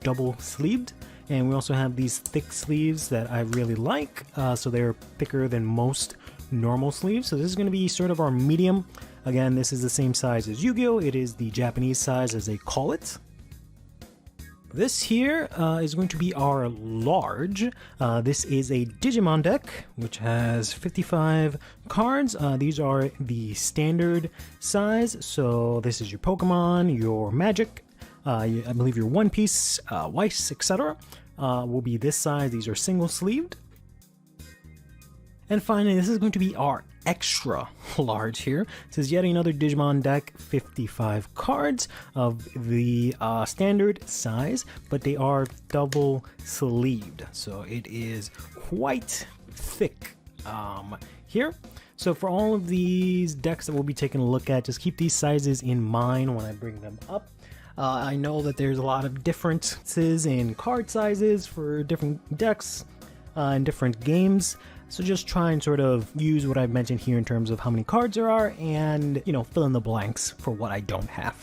double sleeved. And we also have these thick sleeves that I really like, so they're thicker than most normal sleeves. So this is going to be sort of our medium. Again, this is the same size as Yu-Gi-Oh! It is the Japanese size, as they call it. This here is going to be our large. This is a Digimon deck, which has 55 cards. These are the standard size. So this is your Pokemon, your Magic, I believe your One Piece, Weiss, etc. Will be this size. These are single sleeved. And finally, this is going to be our extra large here. This is yet another Digimon deck, 55 cards of the standard size, but they are double sleeved. So it is quite thick here. So for all of these decks that we'll be taking a look at, just keep these sizes in mind when I bring them up. I know that there's a lot of differences in card sizes for different decks and different games. So just try and sort of use what I've mentioned here in terms of how many cards there are and, you know, fill in the blanks for what I don't have.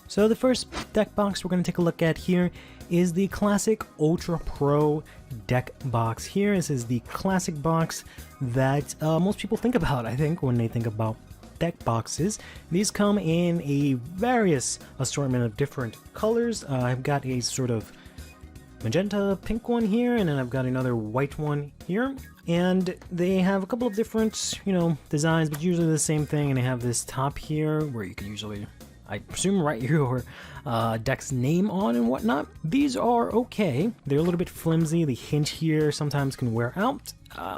So the first deck box we're going to take a look at here is the classic Ultra Pro deck box here. This is the classic box that most people think about, I think, when they think about deck boxes. These come in a various assortment of different colors. I've got a sort of magenta pink one here, and then I've got another white one here, and they have a couple of different, you know, designs, but usually the same thing. And they have this top here where you can usually, I presume, write your deck's name on and whatnot. These are okay. They're a little bit flimsy. The hinge here sometimes can wear out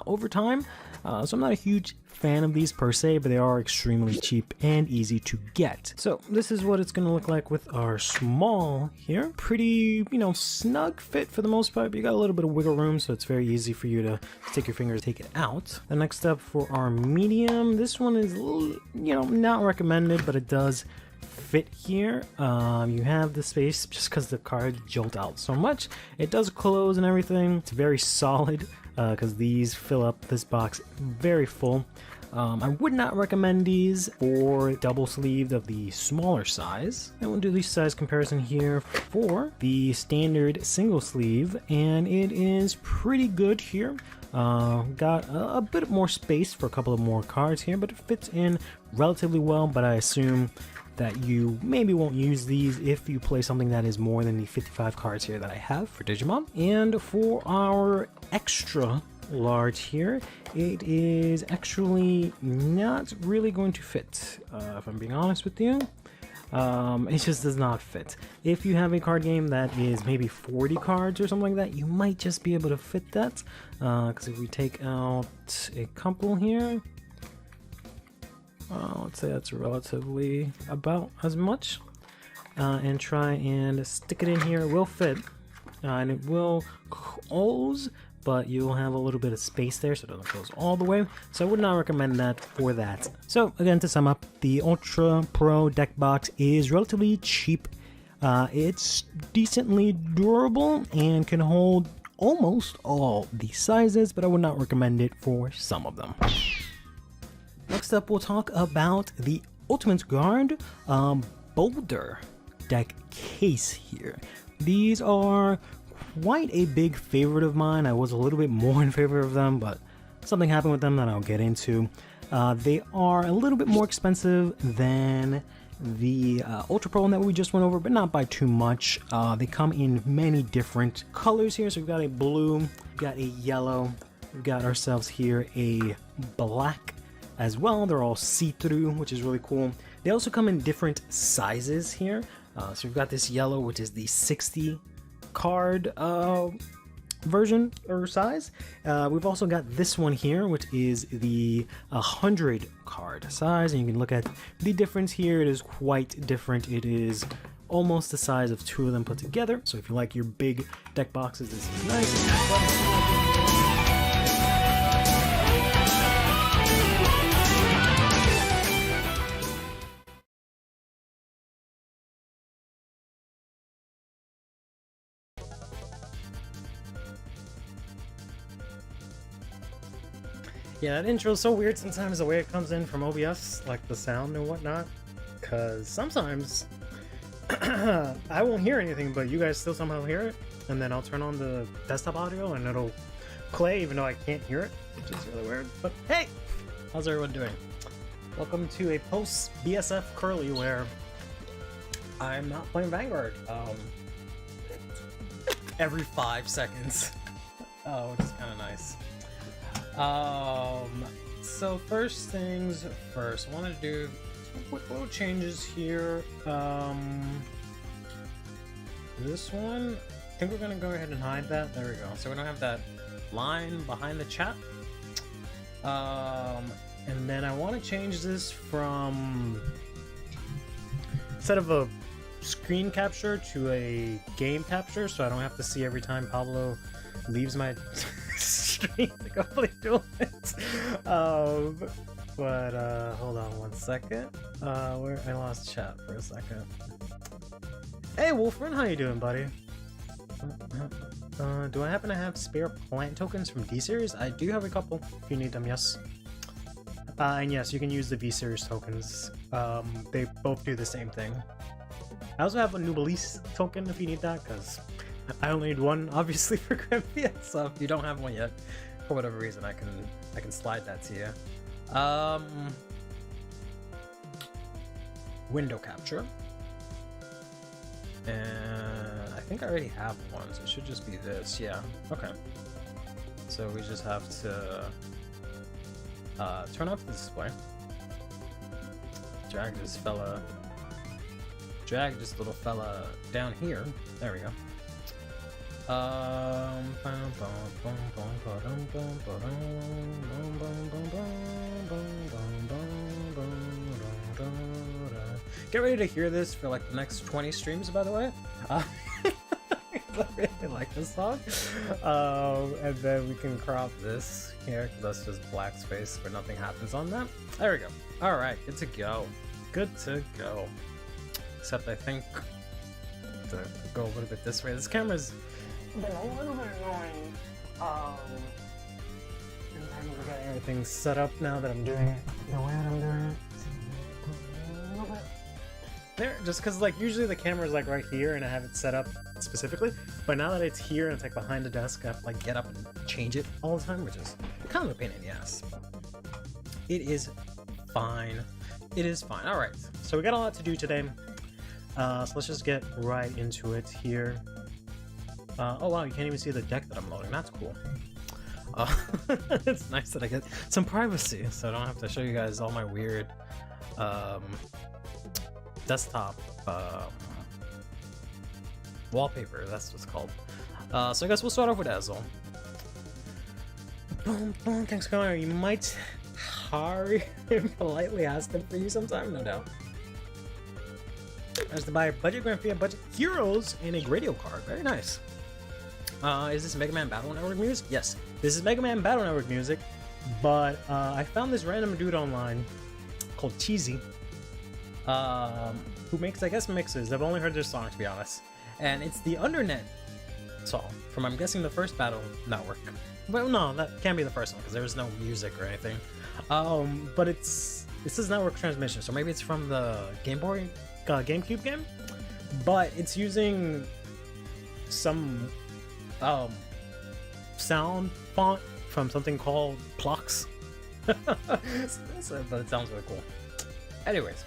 over time, so I'm not a huge fan of these per se, but they are extremely cheap and easy to get. So this is what it's going to look like with our small here. Pretty, you know, snug fit for the most part, but you got a little bit of wiggle room, so it's very easy for you to stick your fingers, take it out. The next up for our medium, this one is, you know, not recommended, but it does fit here. You have the space just because the cards jolt out so much. It does close and everything. It's very solid because these fill up this box very full. I would not recommend these for double sleeved of the smaller size. And we'll do the size comparison here for the standard single sleeve, and it is pretty good here. Got a bit more space for a couple of more cards here, but it fits in relatively well. But I assume that you maybe won't use these if you play something that is more than the 55 cards here that I have for Digimon. And for our extra large here, it is actually not really going to fit, if I'm being honest with you. It just does not fit. If you have a card game that is maybe 40 cards or something like that, you might just be able to fit that, because if we take out a couple here, let's say that's relatively about as much, and try and stick it in here, it will fit, and it will close, but you'll have a little bit of space there, so it doesn't close all the way. So I would not recommend that for that. So again, to sum up, the Ultra Pro deck box is relatively cheap. It's decently durable and can hold almost all the sizes, but I would not recommend it for some of them. Next up, we'll talk about the Ultimate Guard Boulder deck case here. These are quite a big favorite of mine. I was a little bit more in favor of them, but something happened with them that I'll get into. They are a little bit more expensive than the Ultra Pro one that we just went over, but not by too much. They come in many different colors here. So we've got a blue, we've got a yellow, we've got ourselves here a black as well. They're all see-through, which is really cool. They also come in different sizes here. So we've got this yellow, which is the 60 card version or size. We've also got this one here, which is the 100 card size, and you can look at the difference here. It is quite different. It is almost the size of two of them put together. So if you like your big deck boxes, this is nice. Yeah, that intro is so weird sometimes, the way it comes in from OBS, like the sound and whatnot, because sometimes I won't hear anything, but you guys still somehow hear it, and then I'll turn on the desktop audio and it'll play even though I can't hear it, which is really weird. But hey, how's everyone doing? Welcome to a post BSF Curly where I'm not playing Vanguard every 5 seconds, which is kind of nice. So first things first, I want to do some quick little changes here. This one, I think we're gonna go ahead and hide that. There we go. So we don't have that line behind the chat. And then I want to change this from, instead of a screen capture, to a game capture, so I don't have to see every time Pablo leaves my stream to go play Duel Links. But hold on one second. Where I lost chat for a second. Hey Wolfrin, how you doing, buddy? Do I happen to have spare plant tokens from D-Series? I do have a couple, if you need them, yes. And yes, you can use the V-Series tokens. They both do the same thing. I also have a Nubilis token if you need that, because I only need one, obviously, for Grimfia. So if you don't have one yet, for whatever reason, I can slide that to you. Window capture. And I think I already have one, so it should just be this. Yeah, okay. So we just have to turn off the display. Drag this little fella down here. There we go. Get ready to hear this for like the next 20 streams, by the way. I really like this song. And then we can crop this here, because that's just black space where nothing happens on that. There we go. Alright, good to go. Good to go. Except I think to go a little bit this way. This camera's been a little bit annoying. In terms of getting everything set up now that I'm doing it the way that I'm doing it. There, just because like usually the camera's like right here and I have it set up specifically, but now that it's here and it's like behind the desk, I have to like get up and change it all the time, which is kind of a pain in the ass. It is fine. It is fine. All right, so we got a lot to do today. So let's just get right into it here. Oh wow, you can't even see the deck that I'm loading. That's cool. It's nice that I get some privacy, so I don't have to show you guys all my weird desktop wallpaper. That's what's called. So I guess we'll start off with EZEL. Boom, boom. Thanks, Connor. You might hurry and politely ask them for you sometime, no doubt. As to buy budget Grimfia, budget heroes, and a radio card. Very nice. Is this Mega Man Battle Network music? Yes, this is Mega Man Battle Network music, but I found this random dude online called Cheesy, who makes, I guess, mixes. I've only heard this song, to be honest, and it's the Undernet song from, I'm guessing, the first Battle Network. Well, no, that can't be the first one because there was no music or anything. But it says network transmission, so maybe it's from the Game Boy, GameCube game, but it's using some sound font from something called Plox. But it sounds really cool. Anyways,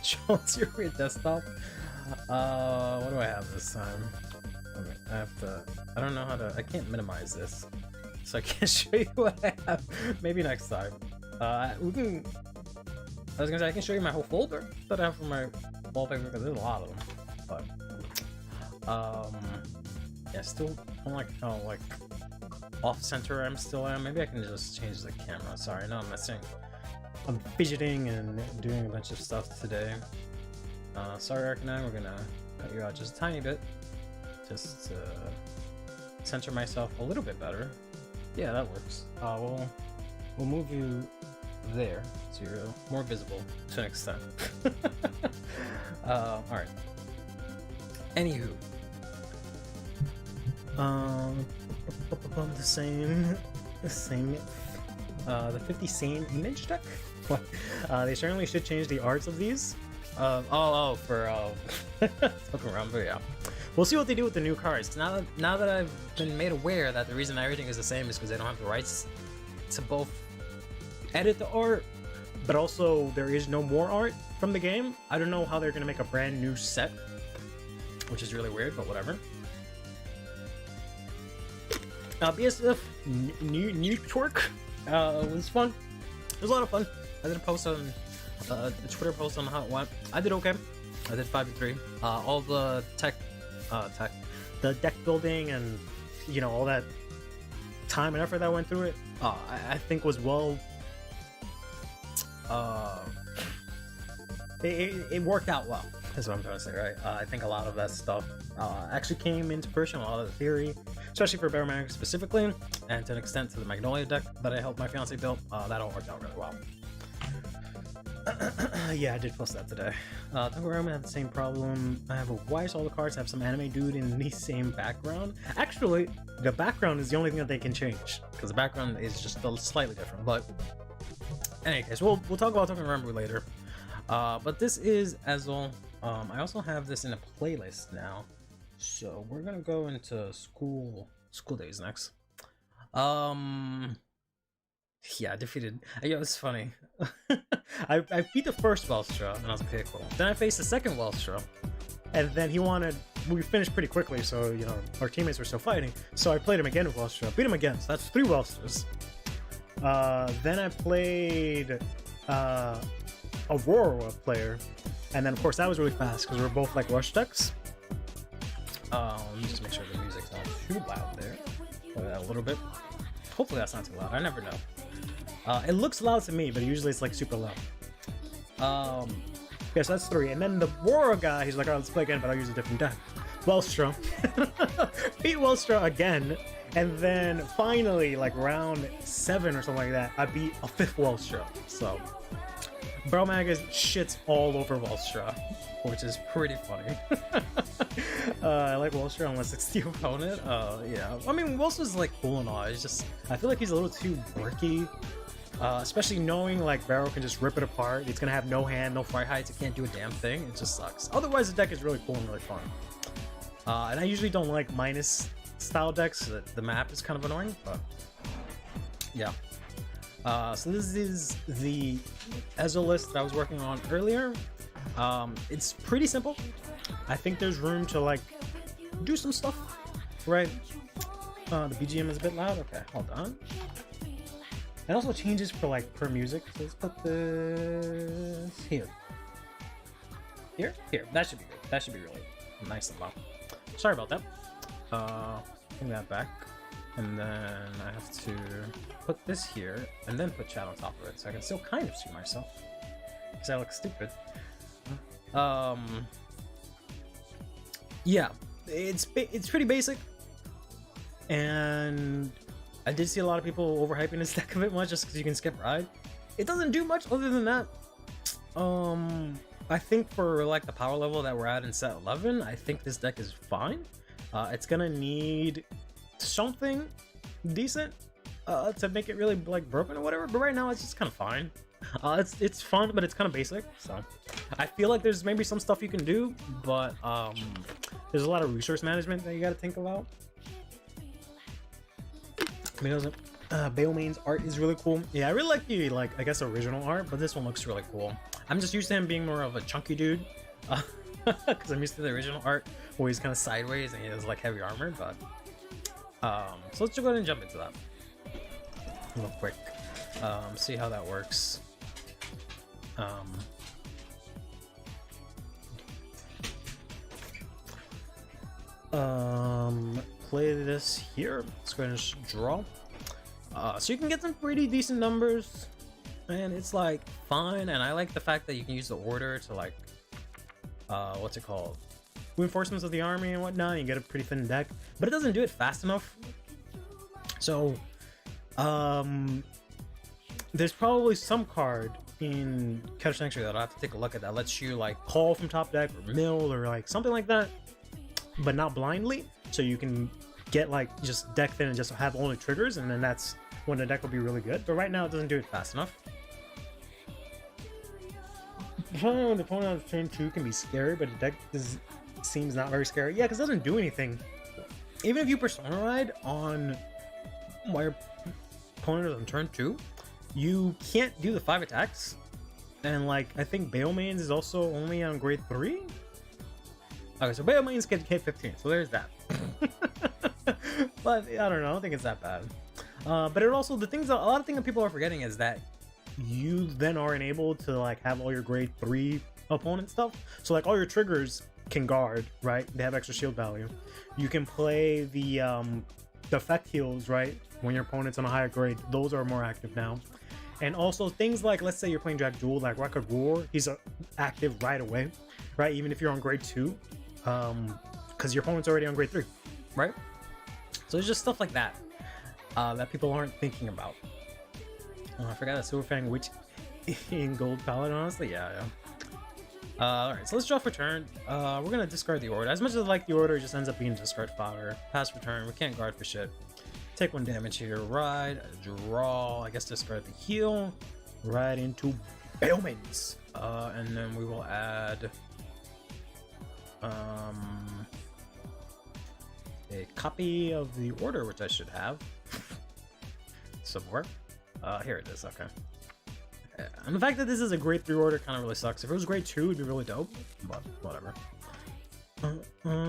show us your desktop. What do I have this time? Okay, I don't know how to, I can't minimize this, so I can't show you what I have. Maybe next time. I was gonna say I can show you my whole folder that I have for my wallpaper, because there's a lot of them. But yeah, still I'm like off center. I'm still am. Maybe I can just change the camera. Sorry, no, I'm messing. I'm fidgeting and doing a bunch of stuff today. Sorry, Arcanine, we're gonna cut you out just a tiny bit, just to center myself a little bit better. Yeah, that works. We'll move you there so you're more visible to an extent. All right. Anywho, the same, the 50 same image deck. They certainly should change the arts of these. For fucking around, but yeah. We'll see what they do with the new cards. Now that I've been made aware that the reason everything is the same is because they don't have the rights to both edit the art, but also there is no more art from the game. I don't know how they're gonna make a brand new set, which is really weird, but whatever. BSF new twerk was fun. It was a lot of fun. I did a post on a Twitter post on how it went. I did okay. I did 5-3. All the the deck building and all that time and effort that went through it, I think was well. It worked out well. That's what I'm trying to say, right? I think a lot of that stuff actually came into fruition. A lot of the theory, especially for Baromatic specifically, and to an extent to the Magnolia deck that I helped my fiance build, that all worked out really well. Yeah, I did post that today. Temporarily I have the same problem. I have a why all the cards have some anime dude in the same background. Actually, the background is the only thing that they can change, because the background is just slightly different. But in any case, we'll talk about Tokyo later. But this is EZEL. I also have this in a playlist now, so we're gonna go into school days next. Yeah, I defeated. Yo, it's funny. I beat the first Welstra, and I was like, okay, cool. Then I faced the second Welstra, and then we finished pretty quickly, so, our teammates were still fighting. So I played him again with Welstra, beat him again, so that's 3 Welstras. Then I played Aurora player, and then of course that was really fast, because we're both like rush decks. Let me just make sure the music's not too loud there. Play that a little bit. Hopefully that's not too loud, I never know. It looks loud to me, but usually it's like super loud. Yeah, so that's 3. And then the Aurora guy, he's like, alright, let's play again, but I'll use a different deck. Welstra. Beat Welstra again, and then finally, like round 7 or something like that, I beat a 5th Welstra. So, Baromatic shits all over Welstra, which is pretty funny. I like Welstra unless it's the opponent. Yeah. I mean, Welstra's like cool and all. It's just, I feel like he's a little too bricky. Especially knowing like Barrow can just rip it apart. It's gonna have no hand, no fire heights. It can't do a damn thing. It just sucks. Otherwise, the deck is really cool and really fun. And I usually don't like minus style decks. The map is kind of annoying, but yeah. So this is the EZEL list that I was working on earlier. It's pretty simple. I think there's room to like do some stuff, right? The BGM is a bit loud. Okay, hold on. It also changes for like per music. So let's put this here. Here. That should be good. That should be really nice and loud. Sorry about that. Bring that back, and then I have to put this here, and then put chat on top of it, so I can still kind of see myself, because I look stupid. Yeah, it's pretty basic, and I did see a lot of people overhyping this deck a bit much just because you can skip ride. It doesn't do much other than that. I think for like the power level that we're at in set 11, I think this deck is fine. It's gonna need something decent to make it really like broken or whatever, but right now it's just kind of fine. It's fun, but it's kind of basic, so I feel like there's maybe some stuff you can do, but there's a lot of resource management that you got to think about. I mean, Bailmain's art is really cool. Yeah, I really like the I guess original art, but this one looks really cool. I'm just used to him being more of a chunky dude, because I'm used to the original art where he's kind of sideways and he has like heavy armor. But so let's just go ahead and jump into that real quick. See how that works. Play this here. Let's go ahead and just draw. So you can get some pretty decent numbers, and it's like fine. And I like the fact that you can use the order to like what's it called, reinforcements of the army and whatnot. You get a pretty thin deck, but it doesn't do it fast enough. So there's probably some card in Catch Sanctuary that I'll have to take a look at that lets you like call from top deck or mill or like something like that, but not blindly. So you can get like just deck thin and just have only triggers, and then that's when the deck will be really good. But right now it doesn't do it fast enough. When the opponent on turn 2 can be scary, but the deck seems not very scary. Yeah, because it doesn't do anything. Even if you Persona Ride on my opponent is on turn 2, you can't do the 5 attacks. And like, I think Bailmains is also only on grade 3. Okay, so Bailmains can hit 15, so there's that. But I don't know, I don't think it's that bad. But it also, a lot of things that people are forgetting is that you then are enabled to like have all your grade 3 opponent stuff. So like all your triggers can guard, right? They have extra shield value. You can play the effect heals, right? When your opponent's on a higher grade, those are more active now. And also things like, let's say you're playing Jack Jewel, like Record Roar, he's active right away, right? Even if you're on grade 2, because your opponent's already on grade 3, right? So it's just stuff like that that people aren't thinking about. I forgot that Silverfang Witch in Gold Palette, honestly. Yeah. Alright, so let's draw for turn. We're gonna discard the order. As much as I like the order, it just ends up being discard fodder. Pass for turn, we can't guard for shit. Take 1 damage here, ride, draw, I guess discard the heal, ride into Bailmains. And then we will add a copy of the order, which I should have somewhere. Here it is, okay. Yeah. And the fact that this is a grade 3 order kind of really sucks. If it was grade 2, it'd be really dope, but whatever.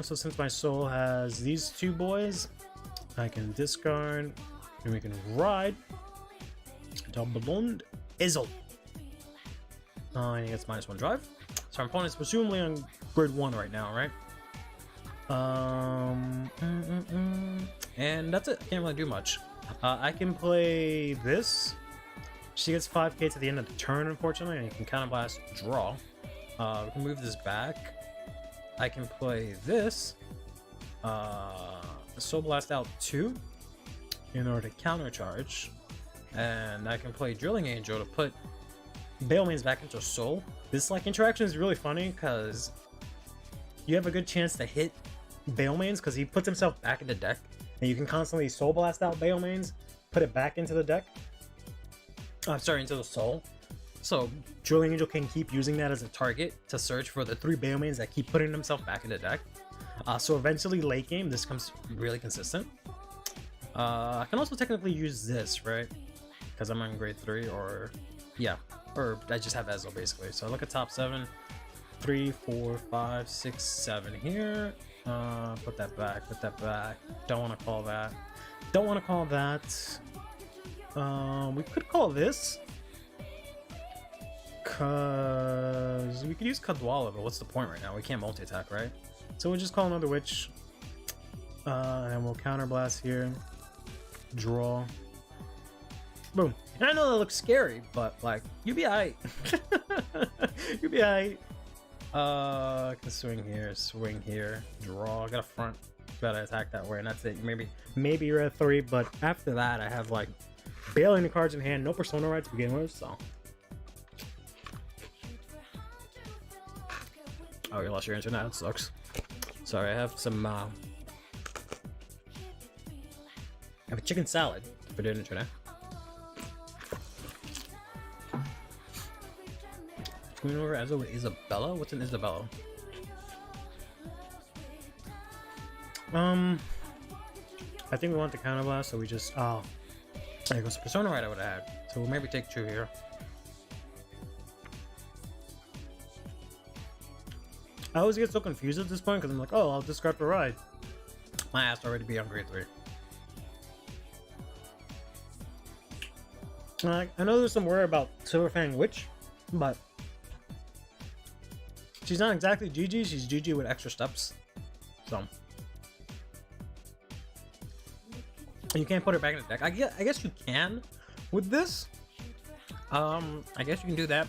So since my soul has these 2 boys, I can discard, and we can ride Double EZEL. And he gets -1 drive. So our opponent's presumably on grade 1 right now, right? And that's it. I can't really do much. I can play this. She gets 5k to the end of the turn, unfortunately, and you can Counter Blast, draw. We can move this back. I can play this. Soul Blast out 2 in order to countercharge. And I can play Drilling Angel to put Bailmains back into Soul. This like interaction is really funny because you have a good chance to hit Bailmains because he puts himself back in the deck. And you can constantly Soul Blast out Bailmains, put it back into the deck. Sorry, into the Soul. So Drilling Angel can keep using that as a target to search for the 3 Bailmains that keep putting themselves back in the deck. So eventually late game, this comes really consistent. I can also technically use this, right? Because I'm on grade 3, or yeah, or I just have EZEL basically. So I look at top 7, 3, 4, 5, 6, 7 here. Put that back, put that back. Don't want to call that. Don't want to call that. We could call this. Cause we could use Kadwala, but what's the point right now? We can't multi-attack, right? So we'll just call another witch. And we'll counterblast here. Draw. Boom. And I know that looks scary, but like, you be alright. You be alright. I can swing here, draw. I got a front. Gotta attack that way, and that's it. Maybe you're at 3, but after that, I have like barely any cards in hand, no Persona Ride to begin with, so. Oh, you lost your internet? That sucks. Sorry, I have some, I have a chicken salad for dinner today. Going over EZEL with Isabella? What's an Isabella? I think we want the counterblast, so we just, oh. There goes Persona Ride I would add. So we'll maybe take 2 here. I always get so confused at this point because I'm like, oh, I'll discard the ride. My ass already be on grade 3. I know there's some worry about Silverfang Witch, but she's not exactly GG, she's GG with extra steps. So. And you can't put her back in the deck. I guess you can with this. I guess you can do that.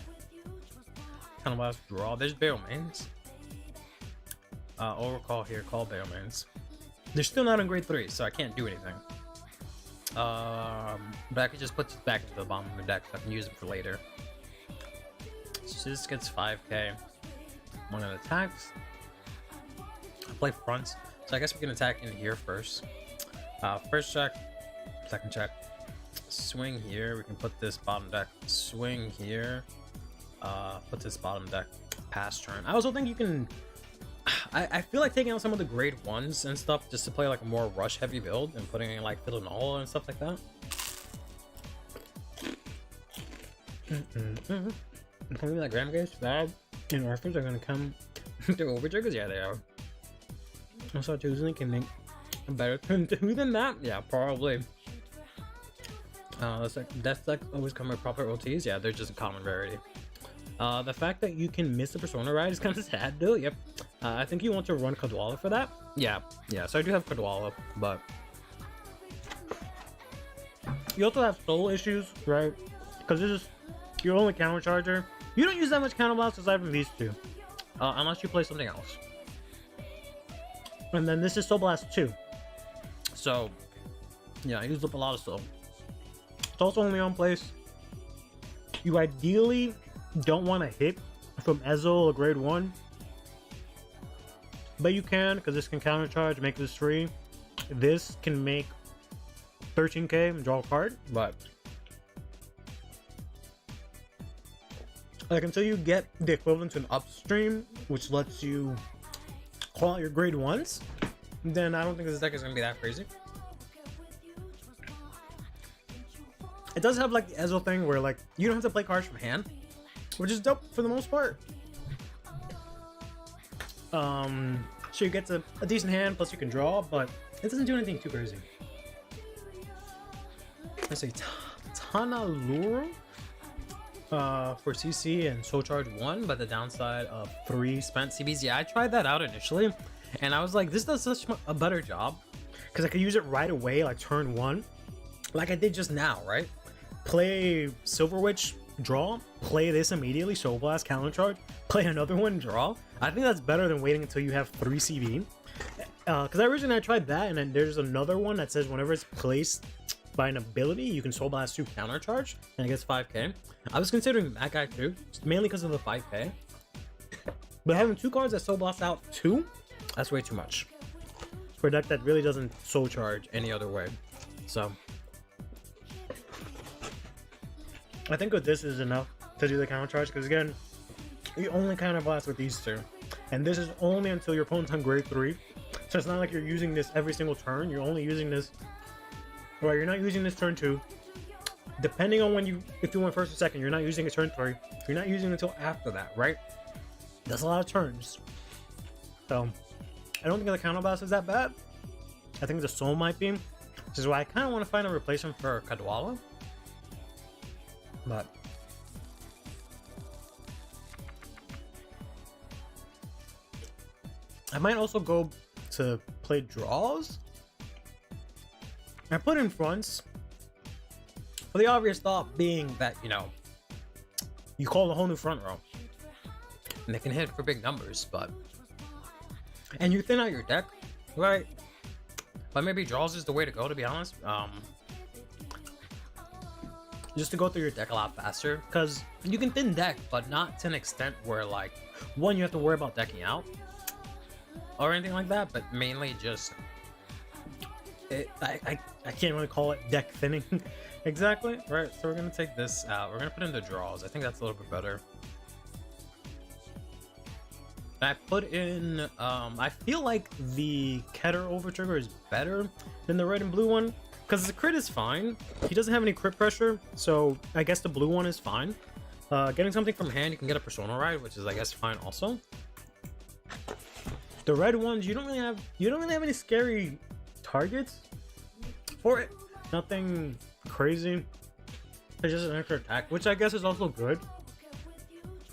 Kind of last draw. There's Bailmains. Overcall here, call Bailmains. They're still not on grade 3, so I can't do anything. But I could just put this back into the bottom of the deck so I can use it for later. So this gets 5k. One of the attacks. I play fronts, so I guess we can attack in here first. First check, second check. Swing here. We can put this bottom deck. Swing here. puts his bottom deck past turn. I also think you can. I feel like taking out some of the grade 1s and stuff just to play like a more rush heavy build and putting in like Fiddle and stuff like that. Maybe that Gram Gauge, Fab, and Orphans are gonna come through over triggers. Yeah, they are. Also, Tuesday can make a better turn 2 than that. Yeah, probably. That's like always come with proper OTs. Yeah, they're just a common rarity. The fact that you can miss the Persona ride is kind of sad, though. Yep. I think you want to run Kadwala for that. Yeah. So I do have Kadwala, but you also have soul issues, right? Because this is your only counter charger. You don't use that much counter blast aside from these two, unless you play something else. And then this is Soul Blast 2. So yeah, I used up a lot of soul. It's also only on place. You ideally don't want to hit from EZEL or grade 1, but you can, because this can counter charge, make this free. This can make 13k and draw a card, but like until you get the equivalent to an upstream, which lets you call out your grade 1s, then I don't think this deck is gonna be that crazy. It does have like the EZEL thing where like you don't have to play cards from hand, which is dope for the most part. So you get a decent hand, plus you can draw, but it doesn't do anything too crazy. Let's say Tanaluru for CC and Soul Charge 1, but the downside of 3 spent CBs. Yeah, I tried that out initially, and I was like, this does such a better job, because I could use it right away, like turn 1, like I did just now, right? Play Silver Witch, draw, play this immediately, Soul Blast, counter charge, play another one, draw. I think that's better than waiting until you have 3 CV. Because originally I tried that, and then there's another one that says whenever it's placed by an ability, you can Soul Blast 2 counter charge, and it gets 5k. I was considering that guy too, mainly because of the 5k. But having 2 cards that Soul Blast out 2, that's way too much for a deck that really doesn't Soul Charge any other way. So I think with this is enough to do the counter charge, because again, you only counter blast with these two, and this is only until your opponent's on grade 3. So it's not like you're using this every single turn. You're only using this, right? You're not using this turn 2. Depending on when if you went first or second, you're not using it turn 3. You're not using it until after that, right? That's a lot of turns. So I don't think the counter blast is that bad. I think the soul might be, which is why I kind of want to find a replacement for Kadwala. But I might also go to play draws. I put in fronts for the obvious thought being that, you know, you call a whole new front row and they can hit for big numbers, and you thin out your deck, right? But maybe draws is the way to go, to be honest. Just to go through your deck a lot faster, because you can thin deck, but not to an extent where, like, one, you have to worry about decking out or anything like that, but mainly just I can't really call it deck thinning. Exactly, right? So we're gonna take this out. We're gonna put in the draws. I think that's a little bit better. I put in I feel like the Keter Overtrigger is better than the red and blue one, because the crit is fine. He doesn't have any crit pressure, so I guess the blue one is fine. Getting something from hand, you can get a Persona Ride, which is, I guess, fine also. The red ones, you don't really have any scary targets for it. Nothing crazy. It's just an extra attack, which I guess is also good.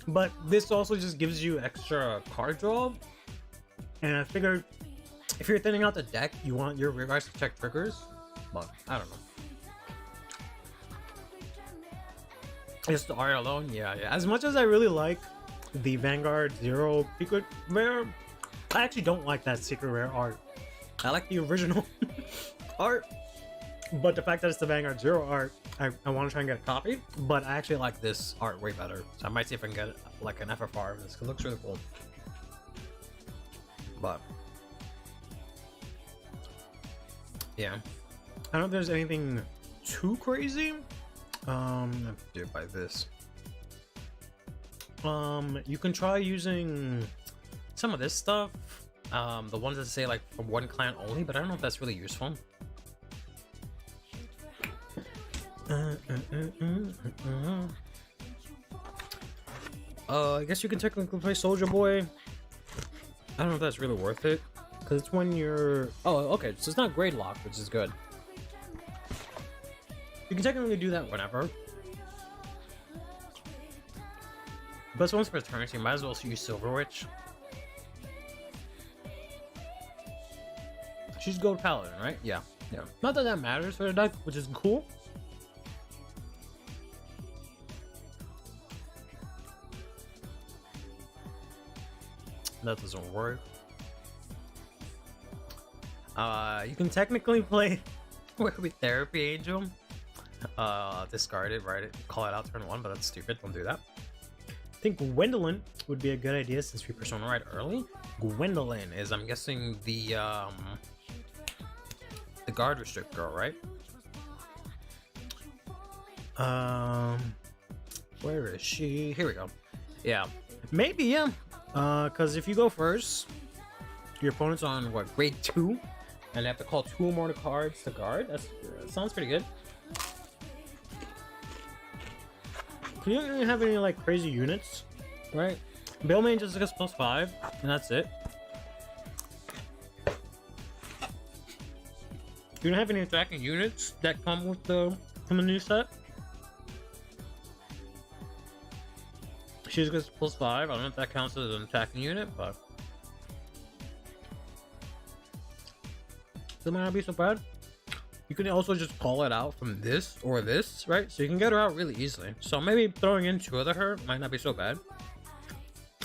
But this also just gives you extra card draw. And I figured if you're thinning out the deck, you want your rear guys to check triggers. But I don't know. Just the art alone, yeah. As much as I really like the Vanguard Zero Secret Rare, I actually don't like that Secret Rare art. I like the original art, but the fact that it's the Vanguard Zero art, I want to try and get a copy. But I actually like this art way better, so I might see if I can get like an FFR of this, because it looks really cool. But yeah, I don't know if there's anything too crazy. I have to do it by this. You can try using some of this stuff. The ones that say like from one clan only, but I don't know if that's really useful. I guess you can technically play Soldier Boy. I don't know if that's really worth it, because it's when you're... Oh, okay, so it's not grade locked, which is good. You can technically do that whenever. But once for turns, you might as well use Silver Witch. She's Gold Paladin, right? Yeah, yeah. Not that that matters for the deck, which is cool. That doesn't work. You can technically play with Therapy Angel. Discard it, right? Call it out turn 1, but that's stupid. Don't do that. I think Gwendolyn would be a good idea since we Persona Ride early. Gwendolyn is, I'm guessing, the guard restrict girl, right? Where is she? Here we go. Yeah, maybe, yeah. Because if you go first, your opponent's on what, grade 2, and they have to call 2 or more cards to guard. That sounds pretty good. You don't really have any like crazy units, right? Bailmain just gets +5, and that's it. You don't have any attacking units that come with the new set. She just gets +5. I don't know if that counts as an attacking unit, but that might not be so bad. You can also just call it out from this or this, right? So you can get her out really easily. So maybe throwing in 2 of her might not be so bad.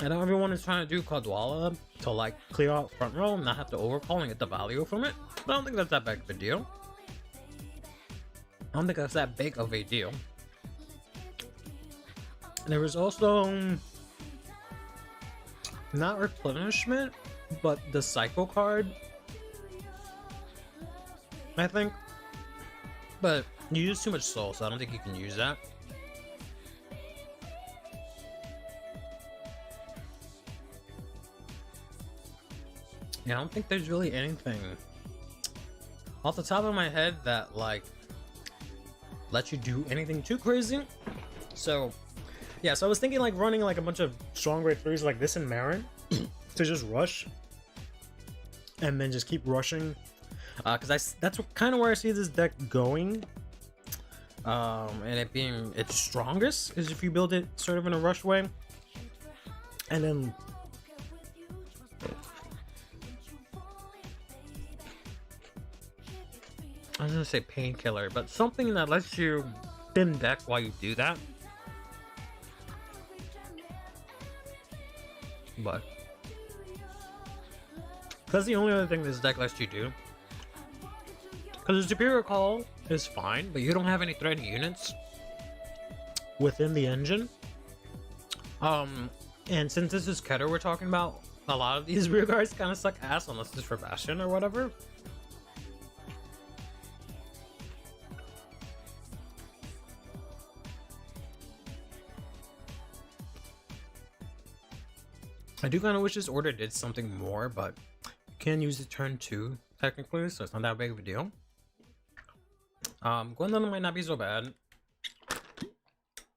I know everyone is trying to do Kadwala to like clear out front row and not have to overcall and get the value from it. But I don't think that's that big of a deal. I don't think that's that big of a deal. There was also not replenishment, but the cycle card, I think. But you use too much soul, so I don't think you can use that. Yeah, I don't think there's really anything off the top of my head that like lets you do anything too crazy. So yeah, so I was thinking like running like a bunch of strong grade 3s like this in Marin to just rush and then just keep rushing. Because that's kind of where I see this deck going, and it being its strongest is if you build it sort of in a rush way, and then I was gonna say painkiller, but something that lets you thin deck while you do that. But that's the only other thing this deck lets you do. Because the Superior Call is fine, but you don't have any threatening units within the engine. And since this is Keter we're talking about, a lot of these rear guards kind of suck ass unless it's for Bastion or whatever. I do kind of wish this order did something more, but you can use it turn 2 technically, so it's not that big of a deal. Gwendolyn might not be so bad,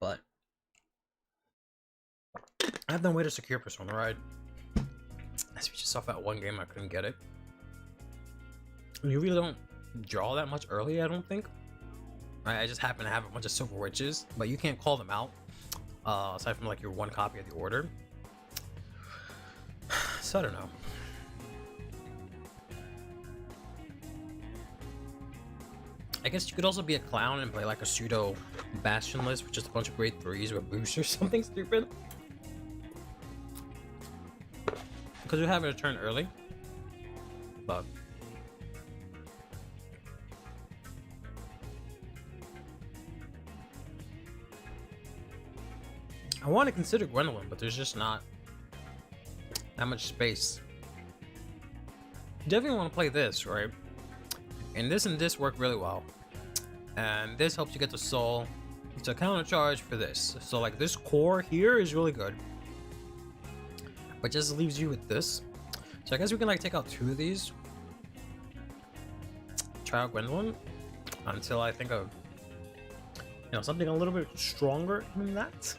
but I have no way to secure Persona Ride. I switched this off at one game, I couldn't get it. You really don't draw that much early, I don't think. I just happen to have a bunch of Silver Witches, but you can't call them out, aside from like your 1 copy of the order. So I don't know. I guess you could also be a clown and play like a pseudo Bastion list with just a bunch of grade 3s with boost or something stupid. Because you're having a turn early. But I want to consider Gwendolyn, but there's just not that much space. You definitely want to play this, right? And this work really well. And this helps you get the soul. it's a counter charge for this. So like this core here is really good, but just leaves you with this. So I guess we can like take out 2 of these. Try out Gwendolyn until I think of, you know, something a little bit stronger than that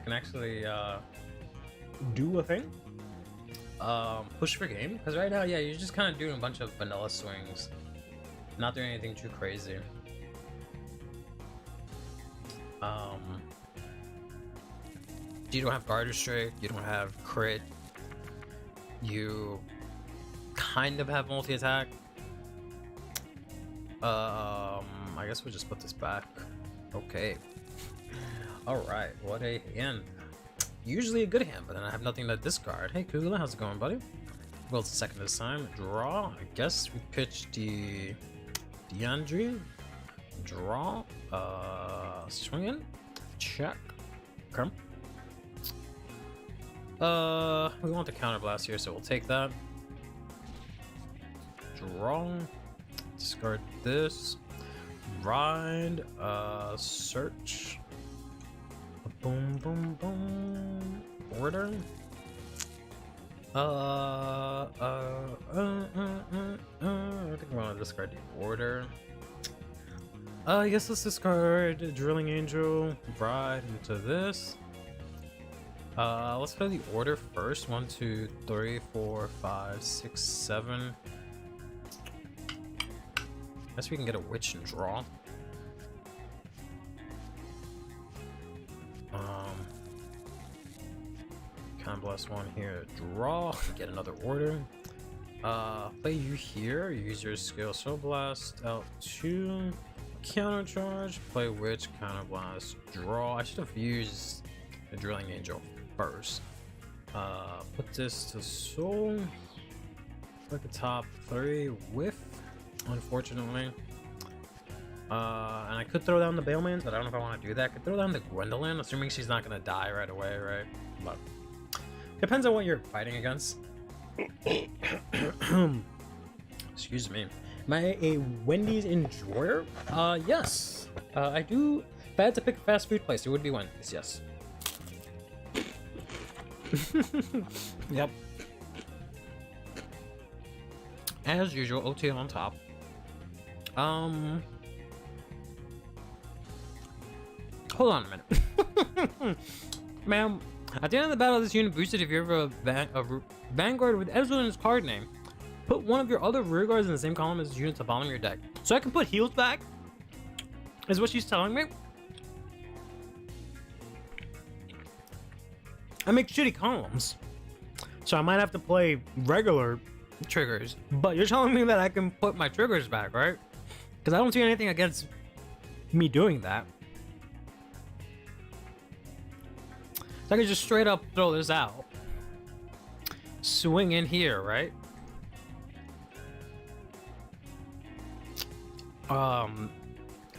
can actually do a thing. Push for game, because right now, yeah, you're just kind of doing a bunch of vanilla swings, not doing anything too crazy. You don't have guard restrict, you don't have crit, you kind of have multi-attack. I guess we'll just put this back. Okay. Alright, what a hand. Usually a good hand, but then I have nothing to discard. Hey Kugler, how's it going, buddy? Well, it's the second this time. Draw. I guess we pitch the DeAndre. Draw. Swing in. Check. Okay. We want the counterblast here, so we'll take that. Draw. Discard this. Ride. Search. Boom, boom, boom. Order. I think I want to discard the order. I guess let's discard Drilling Angel. Ride into this. Let's play the order first. 1, 2, 3, 4, 5, 6, 7. Guess we can get a witch and draw. Bless 1 here. Draw. Get another order. Play you here. Use your skill. Soul Blast out 2. Counter charge. Play witch. Counter blast. Draw. I should have used the Drilling Angel first. Put this to soul. Look at top 3. Whiff. Unfortunately. And I could throw down the Bailmans, but I don't know if I want to do that. I could throw down the Gwendolyn, assuming she's not going to die right away, right? But depends on what you're fighting against. Excuse me. Am I a Wendy's enjoyer? Yes. I do. If I had to pick a fast food place, it would be Wendy's, yes. Yep. As usual, OT on top. Hold on a minute. Ma'am, at the end of the battle, this unit boosted if you have a Vanguard with EZEL in its card name. Put one of your other rear guards in the same column as the unit at the bottom of your deck. So I can put heals back? Is what she's telling me? I make shitty columns. So I might have to play regular triggers. But you're telling me that I can put my triggers back, right? Because I don't see anything against me doing that. So I can just straight up throw this out. Swing in here, right?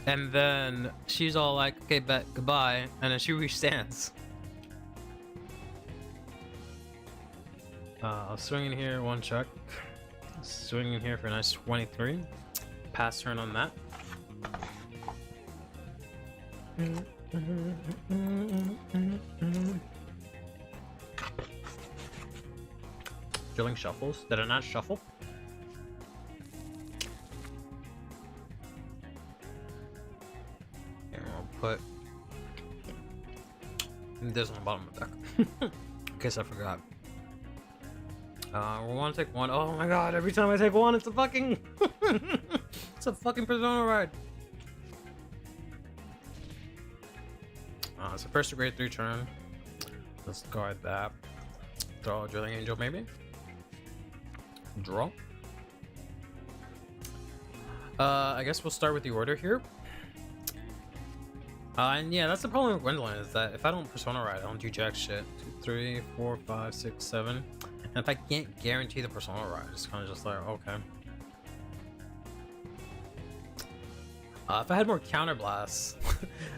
And then she's all like, okay, bet, goodbye. And then she restands. I'll swing in here, 1 check. Swing in here for a nice 23. Pass turn on that. Drilling shuffles. Did I not shuffle? Here, I'll put this on the bottom of the deck. In case I forgot. We want to take 1. Oh my god, every time I take 1, it's a fucking... it's a fucking Persona ride. It's a first to grade 3 turn. Let's guard that. Draw a Drilling Angel, maybe. Draw. I guess we'll start with the order here. And yeah, that's the problem with Gwendolyn, is that if I don't Persona ride, I don't do jack shit. 2, 3, 4, 5, 6, 7. And if I can't guarantee the Persona ride, it's kind of just like, okay. If I had more counterblasts,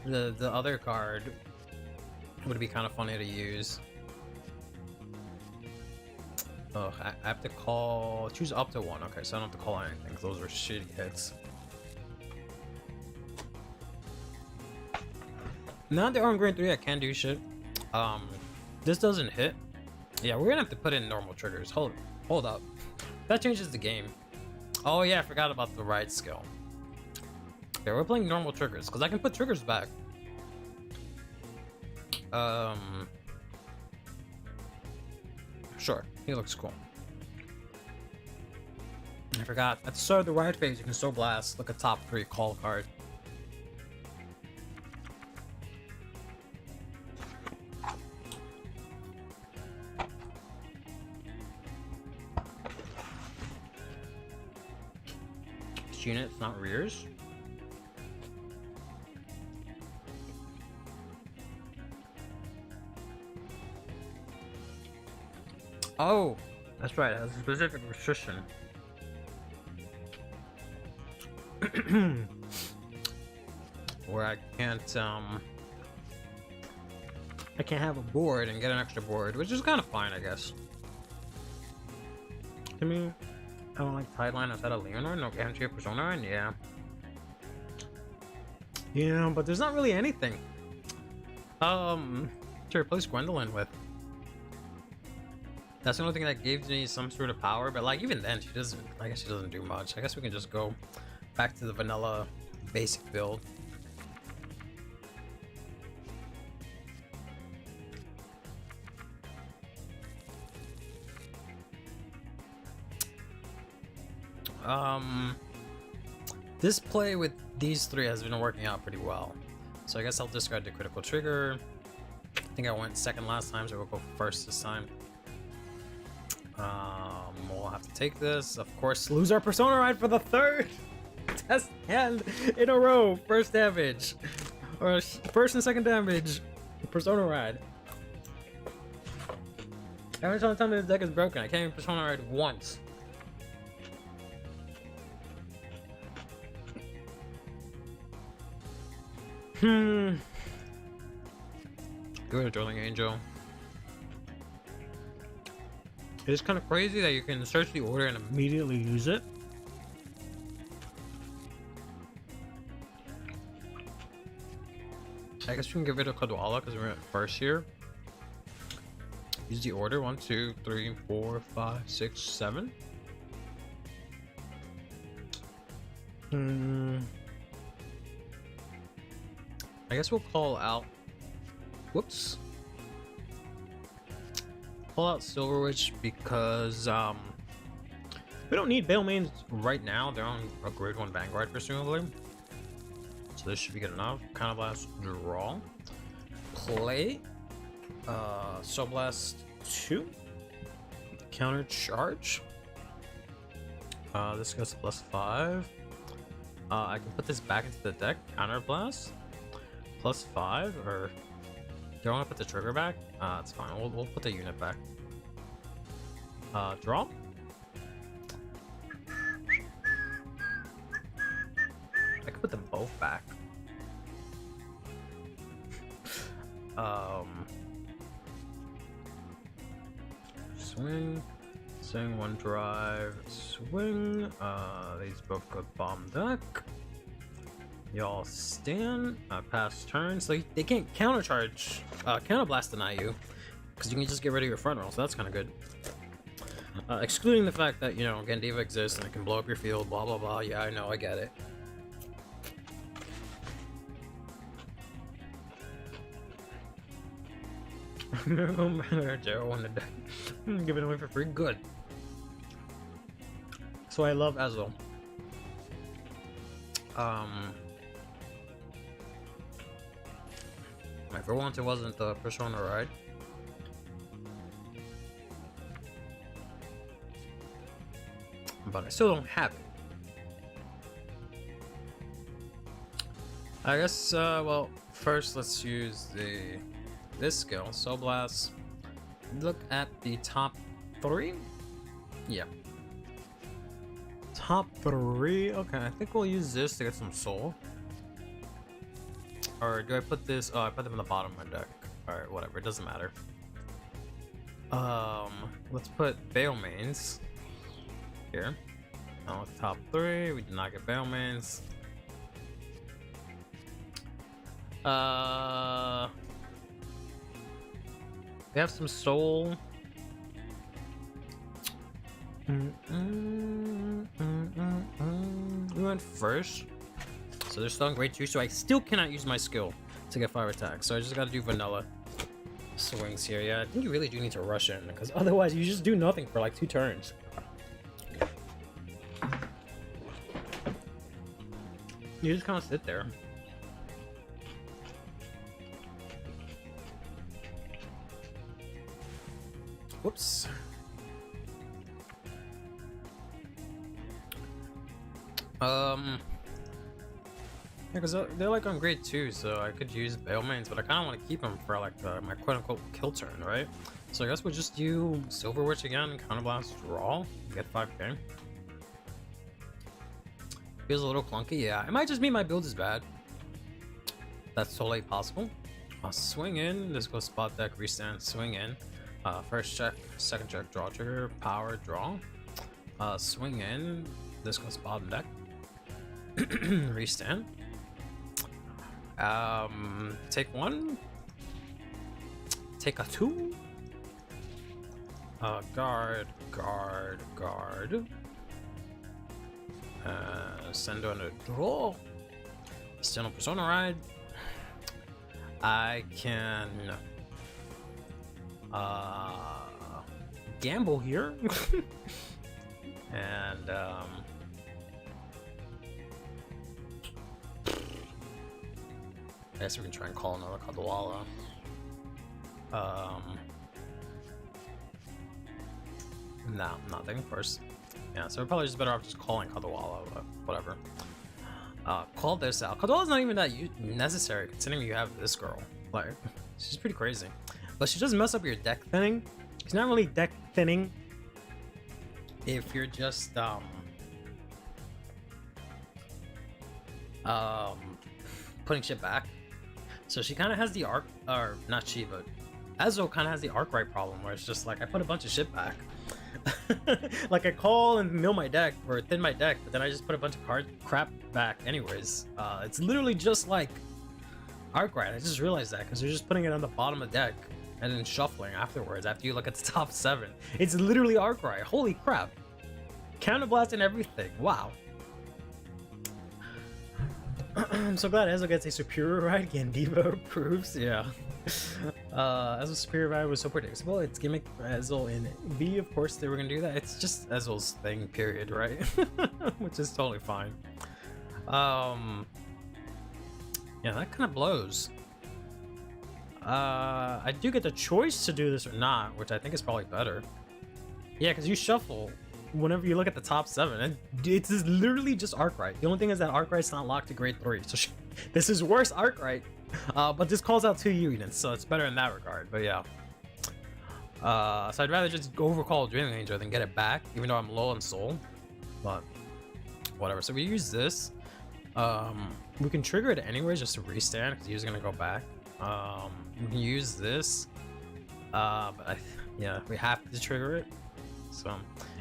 the other card would be kind of funny to use. Oh, I have to call, choose up to 1. Okay, so I don't have to call anything, because those are shitty hits. Now that they're on grade 3, I can do shit. This doesn't hit. Yeah, we're gonna have to put in normal triggers. Hold up. That changes the game. Oh yeah, I forgot about the ride skill. Okay, we're playing normal triggers because I can put triggers back. Sure, he looks cool. I forgot. At the start of the ride phase, you can still blast like a top 3 call card. Units, not rears. Oh, that's right. It has a specific restriction. Where I can't have a board and get an extra board, which is kind of fine, I guess. To me, I don't like Tideline outside of Leonard, no guarantee of Persona, and yeah. Yeah, but there's not really anything. To replace Gwendolyn with. That's the only thing that gives me some sort of power, but like even then, I guess she doesn't do much. I guess we can just go back to the vanilla basic build. This play with these 3 has been working out pretty well. So I guess I'll discard the critical trigger. I think I went second last time, so we'll go first this time. We'll have to take this. Of course, lose our Persona Ride for the 3rd test hand in a row. First damage. Or first and second damage. Persona Ride. Every time this deck is broken, I can't even Persona Ride once. Go to Drilling Angel. It is kind of crazy that you can search the order and immediately use it. I guess we can get rid of Kadwala because we're at first here. Use the order 1, 2, 3, 4, 5, 6, 7. I guess we'll call out. Whoops. Pull out Silver Witch because we don't need Bailmains right now. They're on a grade 1 Vanguard presumably, so this should be good enough. Kind of last draw. Play Soul Blast 2. Counter charge. This goes to +5. I can put this back into the deck. Counter blast. +5, or do I want to put the trigger back? It's fine. We'll put the unit back. Draw. I could put them both back. Swing. Swing 1 drive. Swing. These both go bomb deck. Y'all stand, pass turn, so they can't countercharge, counterblast deny you, because you can just get rid of your front row, so that's kind of good. Excluding the fact that, you know, Gandiva exists and it can blow up your field, blah blah blah, yeah, I know, I get it. Miracle Matter, Zero on the deck. Give it away for free, good. So I love EZEL. For once, it wasn't the Persona Ride. But I still don't have it. I guess, well, first let's use this skill, Soul Blast. Look at the top 3. Yeah. Top 3. Okay, I think we'll use this to get some soul. Or do I put this? Oh, I put them in the bottom of my deck. Alright, whatever, it doesn't matter. Let's put Bailmains here. Now with top 3, we did not get Bailmains. We have some soul. We went first, so they're still in grade 2, so I still cannot use my skill to get 5 attacks, so I just gotta do vanilla swings here. Yeah, I think you really do need to rush in, because otherwise you just do nothing for like 2 turns. You just kind of sit there. Whoops. Yeah, because they're like on grade 2, so I could use Bailmains, but I kind of want to keep them for like my quote-unquote kill turn, right? So I guess we'll just do Silver Witch again, Counterblast, draw, get 5k. Feels a little clunky, yeah. It might just mean my build is bad. That's totally possible. Swing in, this goes spot deck, restand, swing in. First check, second check, draw trigger, power, draw. Swing in, this goes bottom deck. Restand. Take 1. Take a 2. Guard. Send on a draw. Still no Persona Ride. I can gamble here. And I guess we can try and call another Kadwala. No, nothing first. Yeah, so we're probably just better off just calling Kadwala, but whatever. Call this out. Kadwala's not even that necessary considering you have this girl. Like, she's pretty crazy. But she does mess up your deck thinning. She's not really deck thinning if you're just putting shit back. So she kind of has the arc, or not she, but EZEL kind of has the Arkwright problem, where it's just like I put a bunch of shit back. Like I call and mill my deck or thin my deck, but then I just put a bunch of crap back anyways. It's literally just like Arkwright. I just realized that because you're just putting it on the bottom of the deck and then shuffling afterwards after you look at the top 7. It's literally Arkwright. Holy crap. Counterblast and everything. Wow. I'm so glad EZEL gets a superior ride. Gandiva approves. Yeah. EZEL's superior ride was so predictable. It's gimmick for EZEL in V. Of course they were gonna do that. It's just EZEL's thing, period, right? Which is totally fine. Yeah, that kind of blows. I do get the choice to do this or not, which I think is probably better. Yeah, because you shuffle whenever you look at the top 7, and it's literally just Arkwright. The only thing is that Arkwright's not locked to grade 3, so this is worse Arkwright. But this calls out 2 units, so it's better in that regard. But yeah, so I'd rather just overcall Dreaming Angel than get it back, even though I'm low on soul. But whatever. So we use this. We can trigger it anyways just to restand because he's gonna go back. We can use this. But yeah, we have to trigger it. So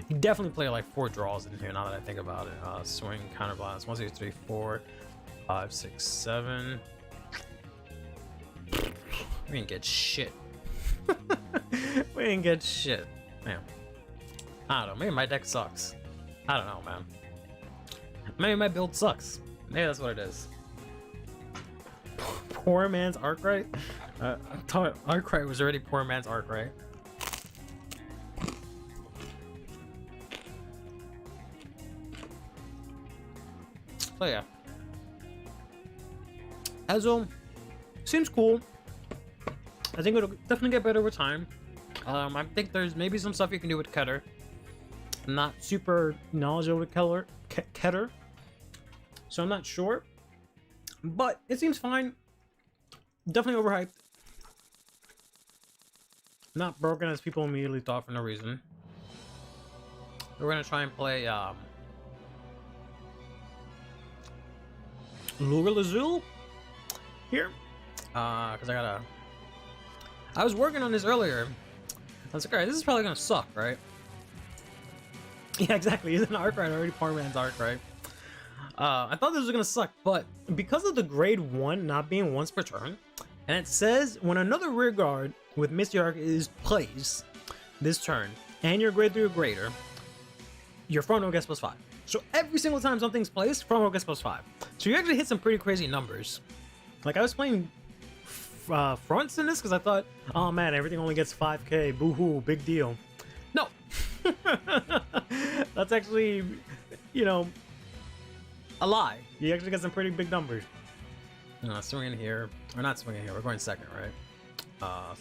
you definitely play like 4 draws in here now that I think about it. Swing, counterblast, 1, 2, 3, 4, 5, 6, 7. We didn't get shit. We didn't get shit. Man. I don't know. Maybe my deck sucks. I don't know, man. Maybe my build sucks. Maybe that's what it is. Poor man's Arkwright? I thought Arkwright was already poor man's Arkwright. So yeah. EZEL seems cool. I think it'll definitely get better over time. I think there's maybe some stuff you can do with Keter. I'm not super knowledgeable with Keter, so I'm not sure. But it seems fine. Definitely overhyped. Not broken as people immediately thought for no reason. We're gonna try and play Cooler-Milotic here. Because I was working on this earlier. I was like, alright, this is probably gonna suck, right? Yeah, exactly. Isn't Arkwright already poor man's Arkwright? I thought this was gonna suck, but because of the grade 1 not being once per turn, and it says when another rear guard with Misty Arc is placed this turn, and you're grade 3 or greater, your front row gets +5. So every single time something's placed, front row gets +5. So you actually hit some pretty crazy numbers. Like I was playing fronts in this because I thought, oh man, everything only gets 5k, boo-hoo, big deal. No. That's actually, you know, a lie. You actually get some pretty big numbers. Swinging here, or not swinging here, we're going second, right?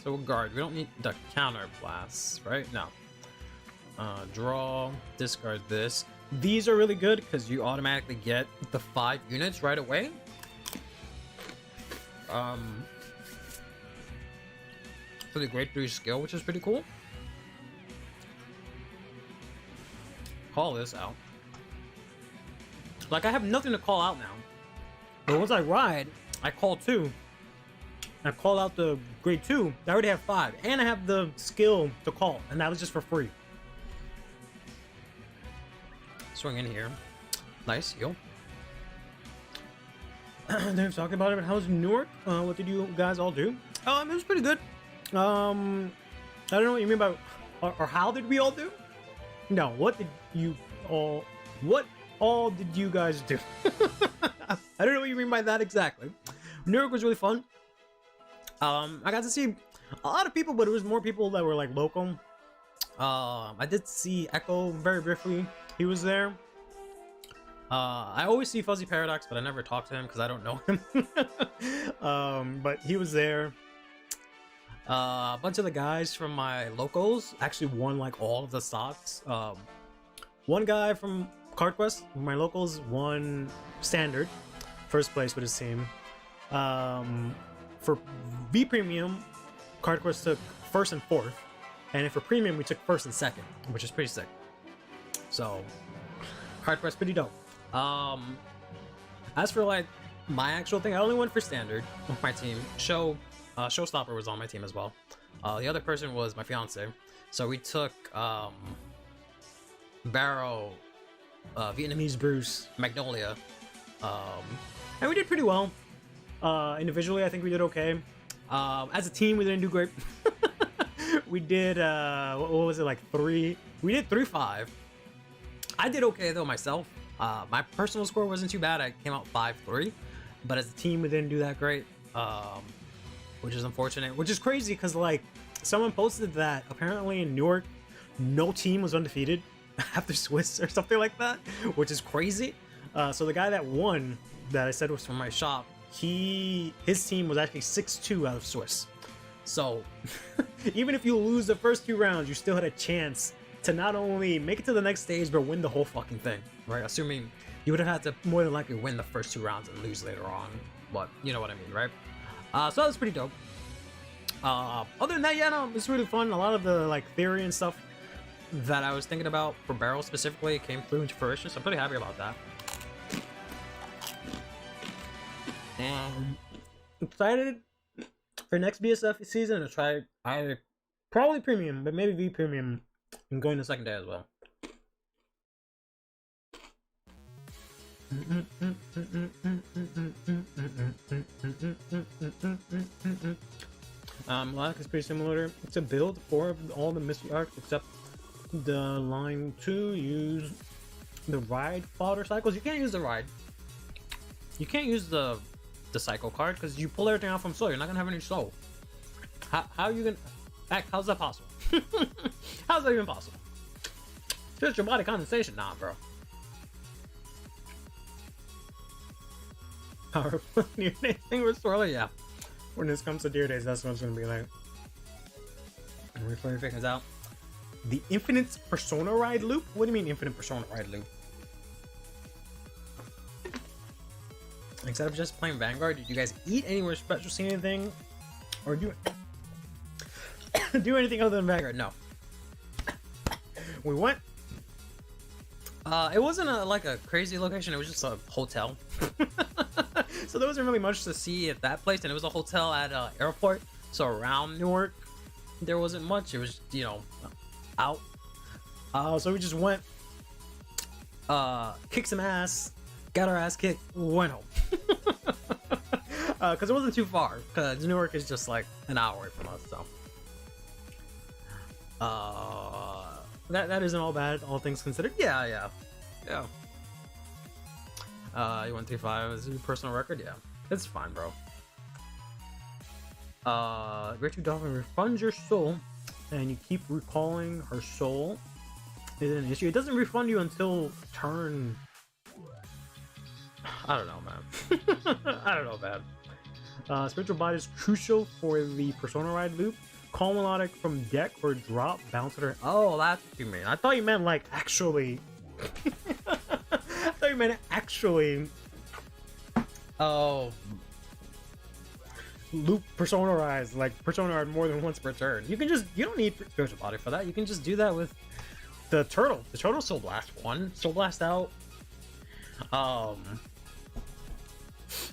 So guard, we don't need the counter blasts, right? No. Draw, discard this. These are really good because you automatically get the 5 units right away. For the grade 3 skill, which is pretty cool. Call this out. Like I have nothing to call out now. But once I ride, I call 2. I call out the grade 2. I already have 5, and I have the skill to call, and that was just for free. Swing in here. Nice heal. They've talked about it, but how's Newark? What did you guys all do? It was pretty good. I don't know what you mean by, or how did we all do? No, what all did you guys do? I don't know what you mean by that exactly. Newark was really fun. I got to see a lot of people, but it was more people that were like local. I did see Echo very briefly. He was there. I always see Fuzzy Paradox, but I never talk to him because I don't know him. But he was there. A bunch of the guys from my locals actually won like all of the slots. One guy from CardQuest, my locals, won standard, first place with his team. For V Premium, CardQuest took first and fourth, and for Premium we took first and second, which is pretty sick. So CardQuest pretty dope. As for like my actual thing, I only went for standard with my team. Showstopper was on my team as well. The other person was my fiance, so we took Barrow, Vietnamese Bruce, Magnolia, and we did pretty well. Individually, I think we did okay. As a team, we didn't do great. We did what was it, like 3? We did 3-5. I did okay though myself. My personal score wasn't too bad. I came out 5-3, but as a team, we didn't do that great. Which is unfortunate, which is crazy because like someone posted that apparently in Newark no team was undefeated after Swiss or something like that, which is crazy. So the guy that won, that I said was from my shop, his team was actually 6-2 out of Swiss. So even if you lose the first 2 rounds, you still had a chance to not only make it to the next stage but win the whole fucking thing, right? Assuming you would have had to more than likely win the first 2 rounds and lose later on, but you know what I mean, right? So that was pretty dope. Other than that, yeah, no, it's really fun. A lot of the like theory and stuff that I was thinking about for Barrel specifically came through into fruition, so I'm pretty happy about that. And excited for next BSF season to try either probably Premium, but maybe V Premium, and going the second day as well. Milotic is pretty similar. It's a build for all the Misty Arcs except the line 2 use the ride fodder cycles. You can't use the ride. You can't use the cycle card because you pull everything out from soul. You're not gonna have any soul. How are you gonna act? How's that possible? How's that even possible? Just your body condensation, nah, bro. Powerful new thing with Swirly, yeah. When this comes to Deer Days, that's what it's gonna be like. And we're trying to figure this out. The Infinite Persona Ride Loop? What do you mean Infinite Persona Ride Loop? Instead of just playing Vanguard, did you guys eat anywhere special, see anything? Or do anything other than Vanguard? No. We went. It wasn't like a crazy location, it was just a hotel. So there wasn't really much to see at that place, and it was a hotel at an airport. So around Newark, there wasn't much. It was, you know, out. So we just went, kicked some ass, got our ass kicked, went home. Because it wasn't too far. Because Newark is just like an hour away from us, so. That isn't all bad, all things considered. Yeah. You went 3-5 as your personal record? Yeah. It's fine, bro. Great Dolphin refunds your soul, and you keep recalling her soul is an issue. It doesn't refund you until turn. I don't know, man. I don't know, man. Spiritual body is crucial for the Persona Ride loop. Call Melodic from deck or drop, bounce at her. Oh, that's what you mean. I thought you meant like actually. I thought you meant actually. Oh. Loop Persona Rise, like Persona Ride more than once per turn. You don't need Spiritual Body for that. You can just do that with the turtle. The turtle Soul Blast 1. Soul Blast out.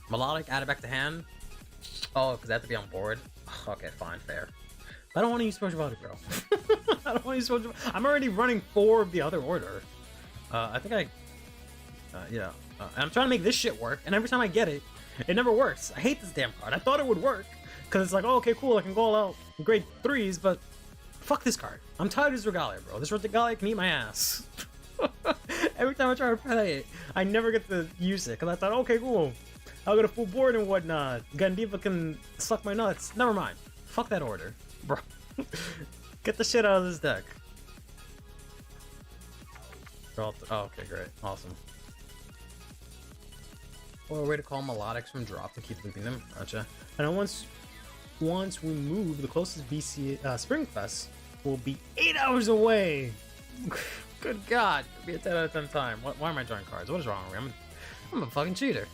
Melodic, add it back to hand. Oh, because they have to be on board. Okay, fine, fair. I don't want to use Spiritual Body, bro. I don't want to use Spiritual Body. I'm already running 4 of the other order. I think yeah. I'm trying to make this shit work, and every time I get it, it never works. I hate this damn card. I thought it would work, because it's like, oh, okay, cool, I can go all out grade 3s, but fuck this card. I'm tired of this Regalia, bro. This Regalia can eat my ass. Every time I try to play it, I never get to use it, because I thought, okay, cool. I'll get a full board and whatnot. Gandiva can suck my nuts. Never mind. Fuck that order, bro. Get the shit out of this deck. Oh, okay, great. Awesome. Or a way to call melodics from drop to keep looping them. Gotcha. And then once we move, the closest BC Springfest will be 8 hours away. Good God, it'll be a 10 out of 10 time. Why am I drawing cards? What is wrong with me? I'm a fucking cheater.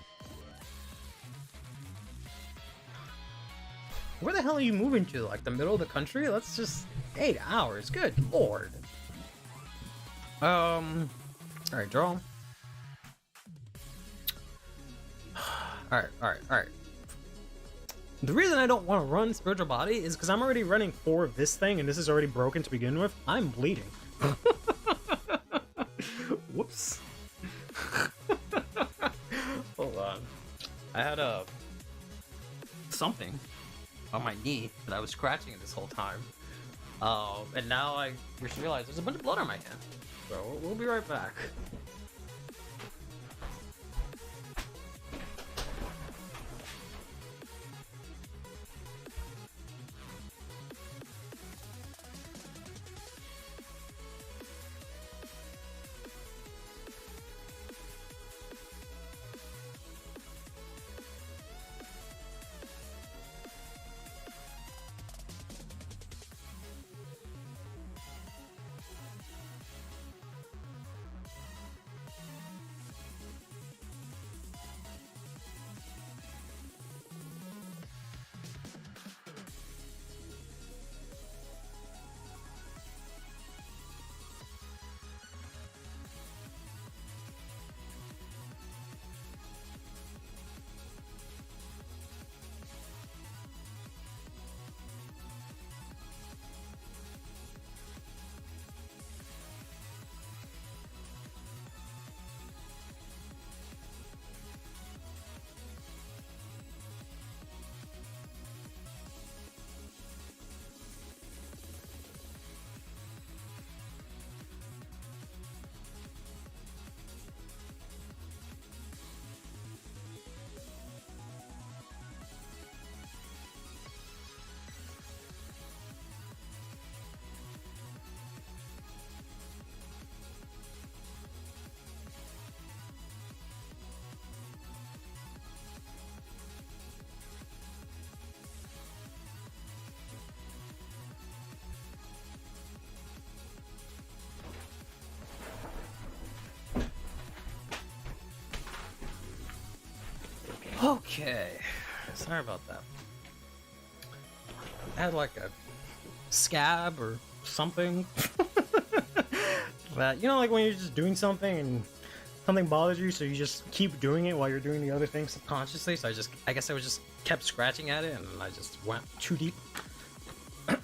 Where the hell are you moving to? Like the middle of the country? Let's just 8 hours. Good Lord. All right, draw. All right. The reason I don't want to run Spiritual Body is because I'm already running 4 of this thing, and this is already broken to begin with. I'm bleeding. Whoops. Hold on. I had something on my knee that I was scratching this whole time. And now I just realized there's a bunch of blood on my hand. So we'll be right back. Okay, sorry about that. I had like a scab or something. But you know, like when you're just doing something and something bothers you, so you just keep doing it while you're doing the other thing subconsciously. So I guess I was just kept scratching at it, and I just went too deep. I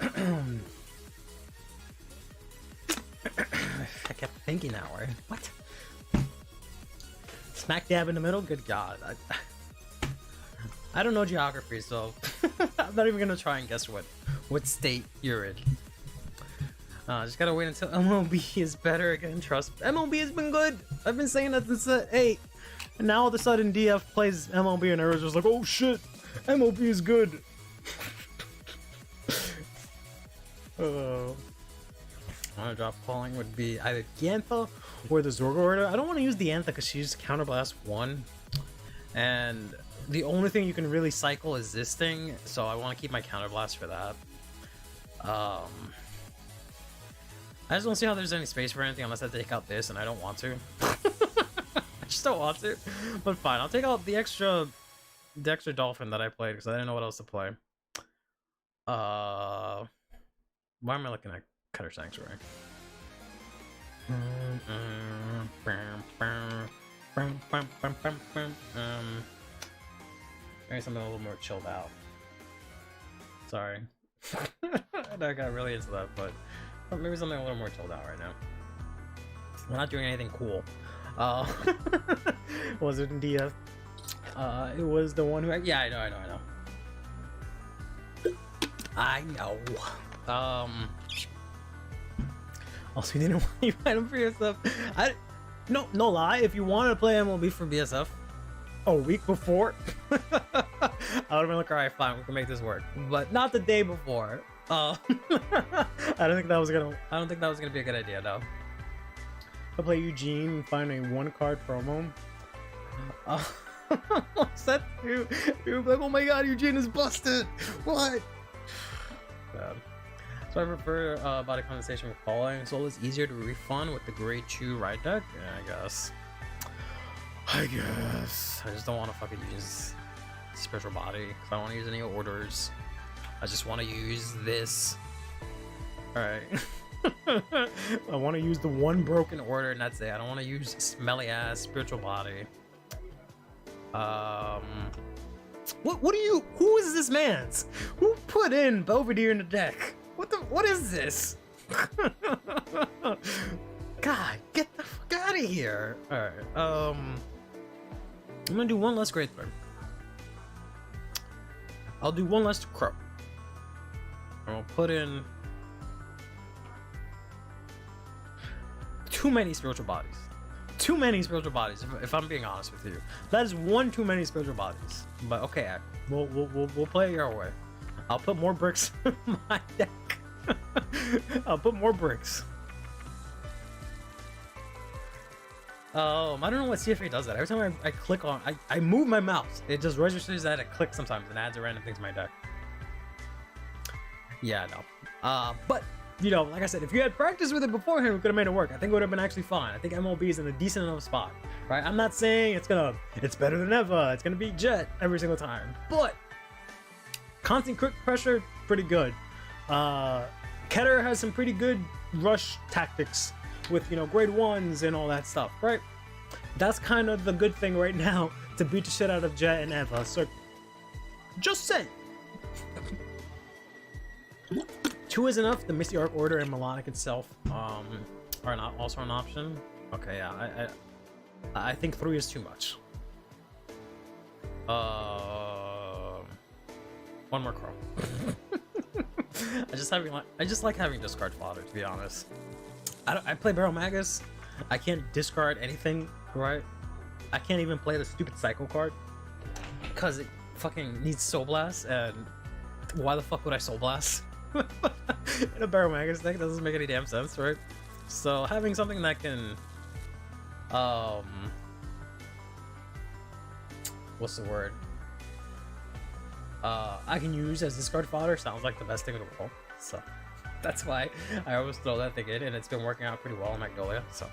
kept thinking that way. What? Smack dab in the middle. Good God. I don't know geography, so I'm not even gonna try and guess what state you're in. Just gotta wait until MLB is better again. Trust me. MLB has been good. I've been saying that since 8. And now all of a sudden DF plays MLB and everyone's just like, oh shit, MLB is good. I want to drop calling would be either the Antha or the Zorgo order. I don't want to use the Antha because she uses Counterblast 1. And the only thing you can really cycle is this thing. So I want to keep my Counterblast for that. I just don't see how there's any space for anything unless I take out this, and I don't want to. I just don't want to. But fine, I'll take out the extra dolphin that I played because I didn't know what else to play. Why am I looking at Cutter Sanctuary? Maybe something a little more chilled out. Sorry. I got really into that, but maybe something a little more chilled out right now. We're not doing anything cool. Was it in DF? It was the one who... Yeah, I know. I know. Also, you didn't want to find him for yourself. No lie. If you wanted to play MLB for BSF a week before, I would have been like, all right, fine, we can make this work. But not the day before. I don't think that was gonna be a good idea, though. I'll play Eugene and find a 1-card promo. Set you like, oh my god, Eugene is busted. What? Bad. So I prefer body condensation with calling. Soul is easier to refund with the Grade 2 ride deck. Yeah, I guess. I just don't want to fucking use spiritual body because I don't want to use any orders. I just want to use this. Alright. I want to use the one broken order and that's it. I don't want to use smelly ass spiritual body. Who is this man's? Who put in Belvedere in the deck? What is this? God, get the fuck out of here. Alright, I'm gonna do one less Grade 3. I'll do one less Crow. And we'll put in too many spiritual bodies. Too many spiritual bodies, if I'm being honest with you. That is one too many spiritual bodies. But okay, we'll play it your way. I'll put more bricks in my deck. I'll put more bricks. I don't know what CFA does that. Every time I click on, I move my mouse, it just registers that I click sometimes and adds a random thing to my deck. Yeah, no. But you know, like I said, if you had practiced with it beforehand, we could have made it work. I think it would have been actually fine. I think MLB is in a decent enough spot, right? I'm not saying it's better than ever. It's gonna beat Jet every single time, but constant crit pressure, pretty good. Keter has some pretty good rush tactics with, you know, Grade 1s and all that stuff, right? That's kind of the good thing right now to beat the shit out of Jet and Eva. So, just say. 2 is enough. The Misty Arc Order and Melodic itself are not also an option. Okay, yeah, I think 3 is too much. One more Crow. I just like having discard fodder, to be honest. I play Barrel Magus. I can't discard anything, right? I can't even play the stupid Psycho card because it fucking needs Soul Blast, and why the fuck would I Soul Blast in a Barrel Magus deck? Doesn't make any damn sense, right? So having something that can what's the word? I can use as discard fodder sounds like the best thing in the world. So that's why I always throw that thing in, and it's been working out pretty well in Magnolia. So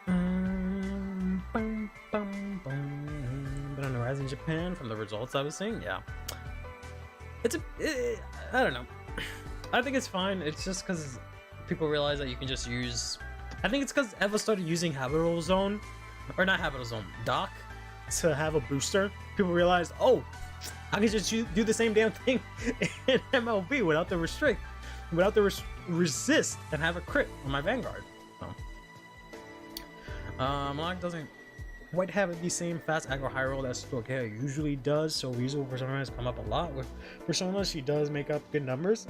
been on the rise in Japan from the results I was seeing. Yeah, I don't know. I think it's fine. It's just because people realize that you can just use. I think it's because Eva started using Habitable Zone, or not Habitable Zone, Dock, to have a booster. People realized, oh, I can just do the same damn thing in MLB without the restrict, without the resist, and have a crit on my Vanguard. So. Monarch doesn't quite have the same fast aggro high roll that Storkea usually does, so reusable personas come up a lot. With Persona, she does make up good numbers.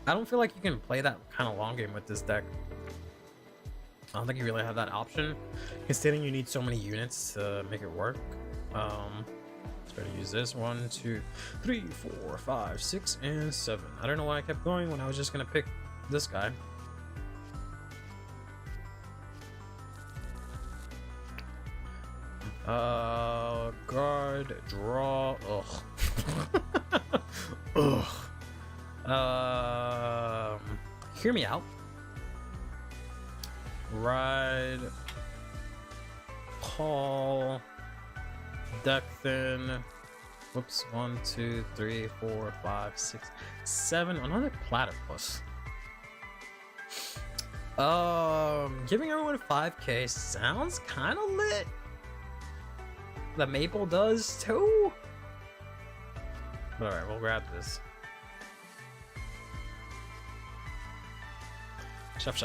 I don't feel like you can play that kind of long game with this deck. I don't think you really have that option, considering you need so many units to make it work. Let's try to use this. 1, 2, 3, 4, 5, 6, and 7. I don't know why I kept going when I was just gonna pick this guy. Guard, draw, hear me out. Ride, call, deck thin. Whoops, 1, 2, 3, 4, 5, 6, 7. Another platypus. Giving everyone 5k sounds kind of lit. The maple does too. But alright, we'll grab this. Shove.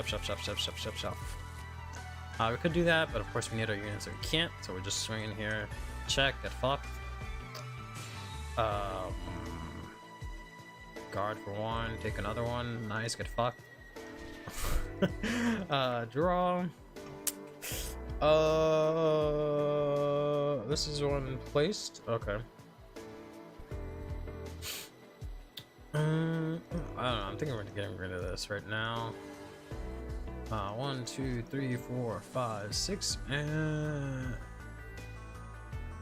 We could do that, but of course we need our units, so we can't. So we're just swinging here. Check, get fucked. Guard for 1, take another one. Nice, get fucked. Draw. This is one placed. Okay. I don't know. I'm thinking we're getting rid of this right now. 1, 2, 3, 4, 5, 6, and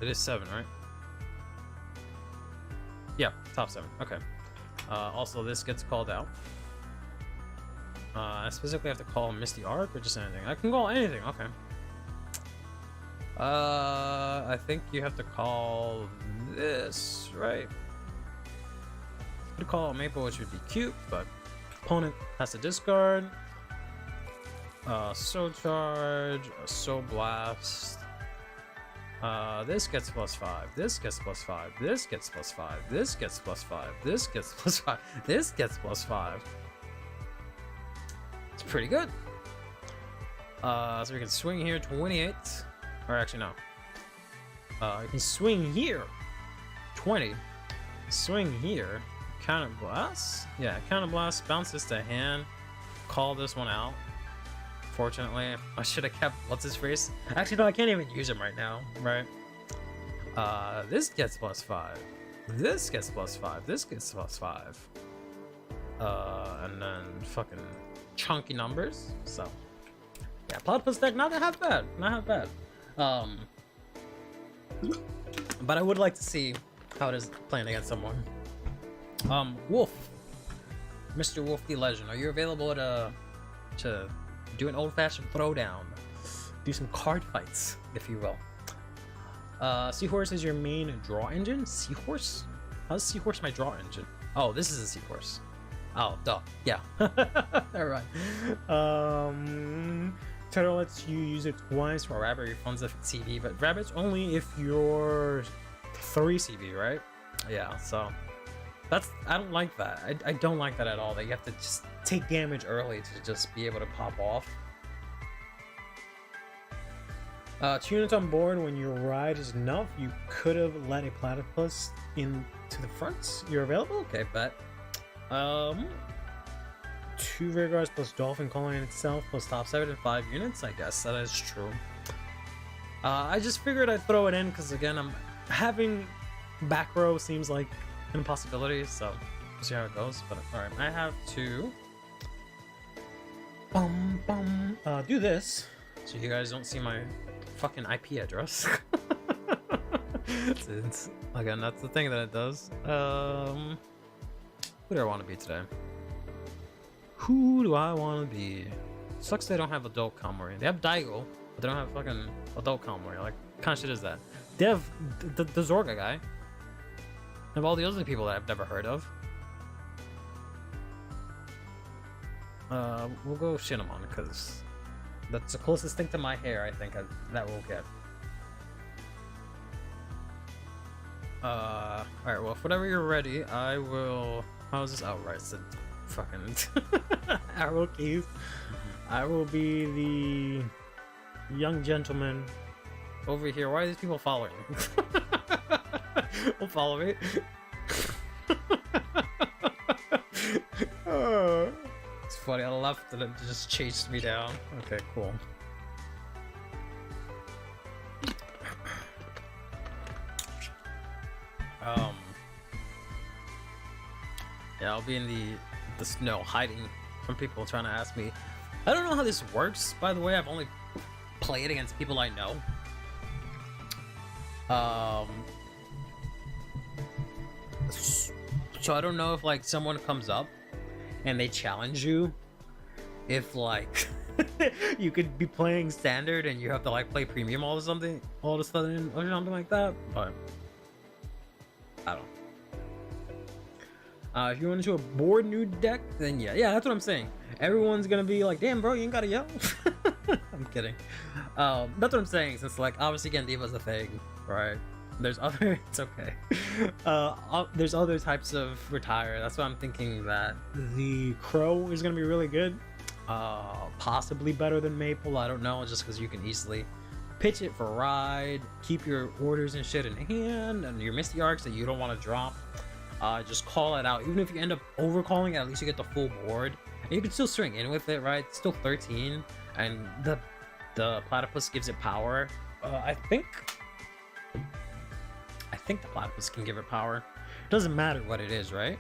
it is 7, right? Yeah, top 7. Okay. Also, this gets called out. I specifically have to call Misty Arc or just anything. I can call anything. Okay. I think you have to call this, right? You could call Maple, which would be cute, but opponent has to discard. Soul Charge, Soul Blast. This gets +5. This gets +5. This gets +5. This gets +5. This gets +5. This gets +5. It's pretty good. So we can swing here 28. Or actually, no. You can swing here 20. Swing here. Counter Blast? Yeah, Counter Blast. Bounce this to hand. Call this one out. Fortunately, I should have kept what's his face. Actually, no, I can't even use him right now, right? This gets +5. This gets +5. This gets +5. And then fucking chunky numbers. So, yeah, Platypus deck not half bad. Not half bad. But I would like to see how it is playing against someone. Wolf, Mr. Wolf the Legend, are you available to do an old-fashioned throwdown, do some card fights, if you will? Seahorse is your main draw engine. Seahorse? How's Seahorse my draw engine? Oh, this is a Seahorse. Oh, duh. Yeah. Alright. Turtle lets you use it twice for Rabbit refunds if it's CV, but Rabbit's only if you're 3 CV, right? Yeah, so that's, I don't like that. I don't like that at all, that you have to just take damage early to just be able to pop off. 2 units on board when your ride is enough. You could have let a platypus in to the front. You're available? Okay, bet. 2 rear guards plus dolphin calling itself plus top 7 and 5 units. I guess that is true. I just figured I'd throw it in because again, I'm having back row seems like an impossibility, so we'll see how it goes. But alright, I have to do this so you guys don't see my fucking IP address. Again, that's the thing that it does. Who do I want to be today? Who do I want to be? Sucks they don't have adult Kalmari. They have Daigo, but they don't have fucking adult Kalmari. Like, what kind of shit is that? They have the Zorga guy. They have all the other people that I've never heard of. We'll go Shinamon, because that's the closest thing to my hair I think that we'll get. Alright, well, if whenever you're ready, I will... How's this outright? It's a fucking arrow keys. I will be the young gentleman over here. Why are these people following me? Don't follow me. It's funny, I left and it just chased me down. Okay, cool. Yeah, I'll be in the snow hiding from people trying to ask me. I don't know how this works, by the way. I've only played against people I know. So I don't know if like someone comes up and they challenge you, if like you could be playing standard and you have to like play premium all of a sudden or something like that. But I don't know. If you want into a board new deck, then yeah, that's what I'm saying. Everyone's gonna be like, damn bro, you ain't gotta yell. I'm kidding. That's what I'm saying, since like obviously Gandiva's a thing, right? There's other it's okay. There's other types of retire. That's why I'm thinking that the Crow is gonna be really good. Possibly better than Maple, I don't know, just because you can easily pitch it for ride, keep your orders and shit in hand, and your Misty Arcs that you don't want to drop. Just call it out. Even if you end up overcalling it, at least you get the full board. And you can still swing in with it, right? It's still 13, and the Platypus gives it power. I think the Platypus can give it power. It doesn't matter what it is, right?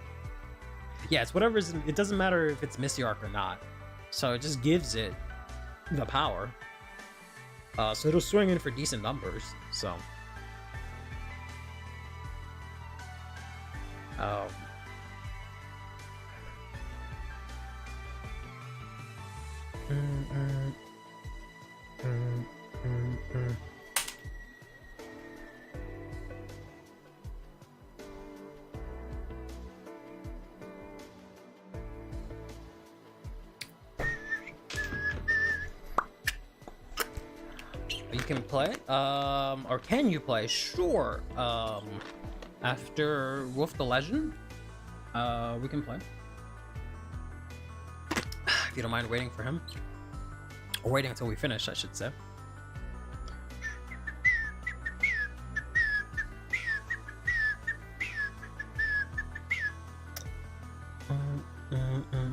Yeah, it's whatever. It doesn't matter if it's Misty Arc or not. So it just gives it the power. So it'll swing in for decent numbers. So. You can play, or can you play? Sure. After Wolf the Legend, we can play. If you don't mind waiting for him. Or waiting until we finish, I should say.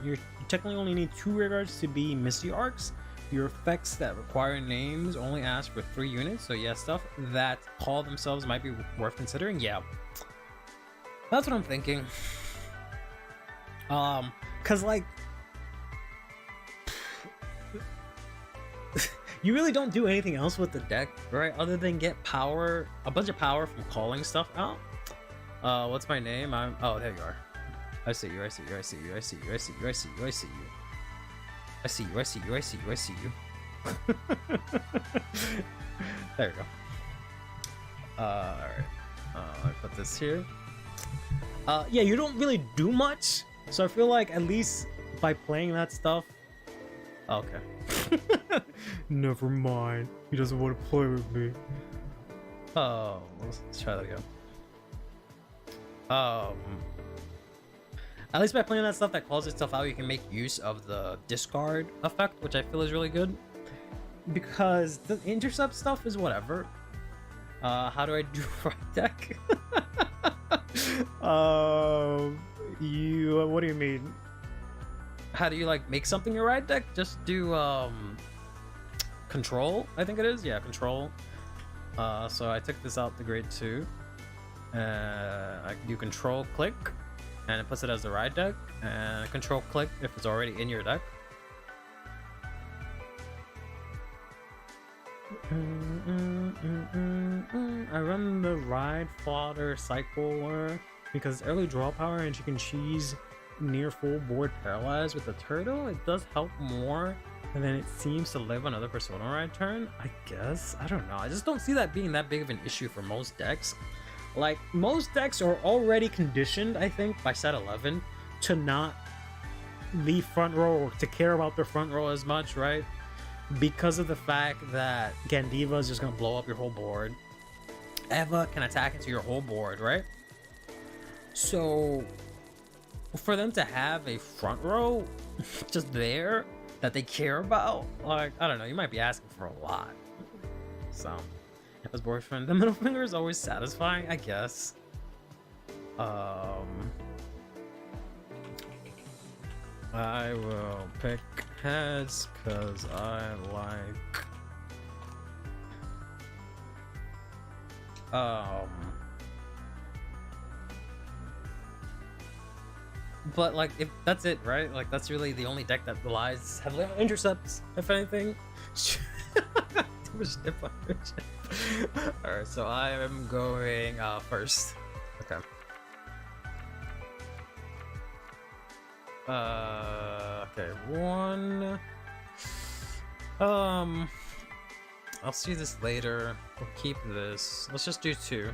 You technically only need 2 rear guards to be Misty Arcs. Your effects that require names only ask for 3 units, so yeah, stuff that call themselves might be worth considering. Yeah, that's what I'm thinking. Cause like you really don't do anything else with the deck, right? Other than get power, a bunch of power from calling stuff out. What's my name? Oh, there you are. I see you, I see you, I see you, I see you, I see you, I see you, I see you. I see you, I see you, I see you, I see you. There you go. Alright. I put this here. Yeah, you don't really do much. So I feel like at least by playing that stuff. Okay. Never mind. He doesn't want to play with me. Oh, let's try that again. At least by playing that stuff that calls itself out, you can make use of the discard effect, which I feel is really good. Because the intercept stuff is whatever. How do I do right deck? What do you mean? How do you like make something your ride deck? Just do control, I think it is. Yeah, control. So I took this out to grade 2. I can do control click, and it puts it as the ride deck, and control click if it's already in your deck. I run the ride fodder cycler because early draw power, and she can cheese near full board paralyzed with the turtle. It does help more, and then it seems to live another persona ride turn, I guess. I don't know, I just don't see that being that big of an issue for most decks. Like, most decks are already conditioned, I think, by set 11 to not leave front row or to care about their front row as much, right? Because of the fact that Gandiva is just going to blow up your whole board. Eva can attack into your whole board, right? So, for them to have a front row just there that they care about, like, I don't know, you might be asking for a lot. So, as boyfriend, the middle finger is always satisfying, I guess. I will pick heads because I like. But like, if that's it, right? Like, that's really the only deck that relies heavily on intercepts, if anything. Alright, so I am going first. Okay. Okay, one. I'll see this later. We'll keep this. Let's just do two.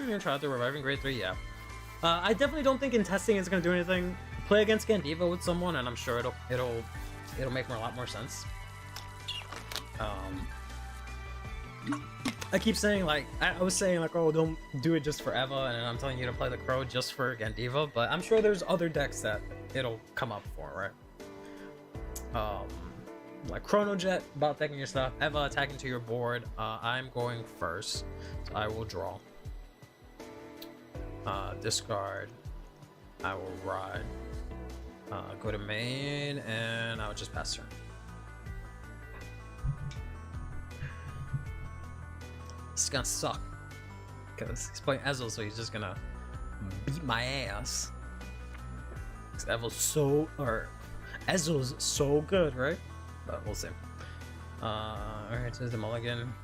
You're trying to reviving grade 3, yeah. I definitely don't think in testing it's gonna do anything. Play against Gandiva with someone, and I'm sure it'll make a lot more sense. I keep saying, like, I was saying, like, oh, don't do it just for Eva, and I'm telling you to play the Crow just for Gandiva, but I'm sure there's other decks that it'll come up for, right? Like Chrono Jet, about taking your stuff, Eva attacking to your board. I'm going first, so I will draw. Discard. I will ride. Go to main, and I'll just pass turn. It's gonna suck because he's playing EZEL, so he's just gonna beat my ass. Because EZEL's so good, right? But we'll see. Alright, so the mulligan.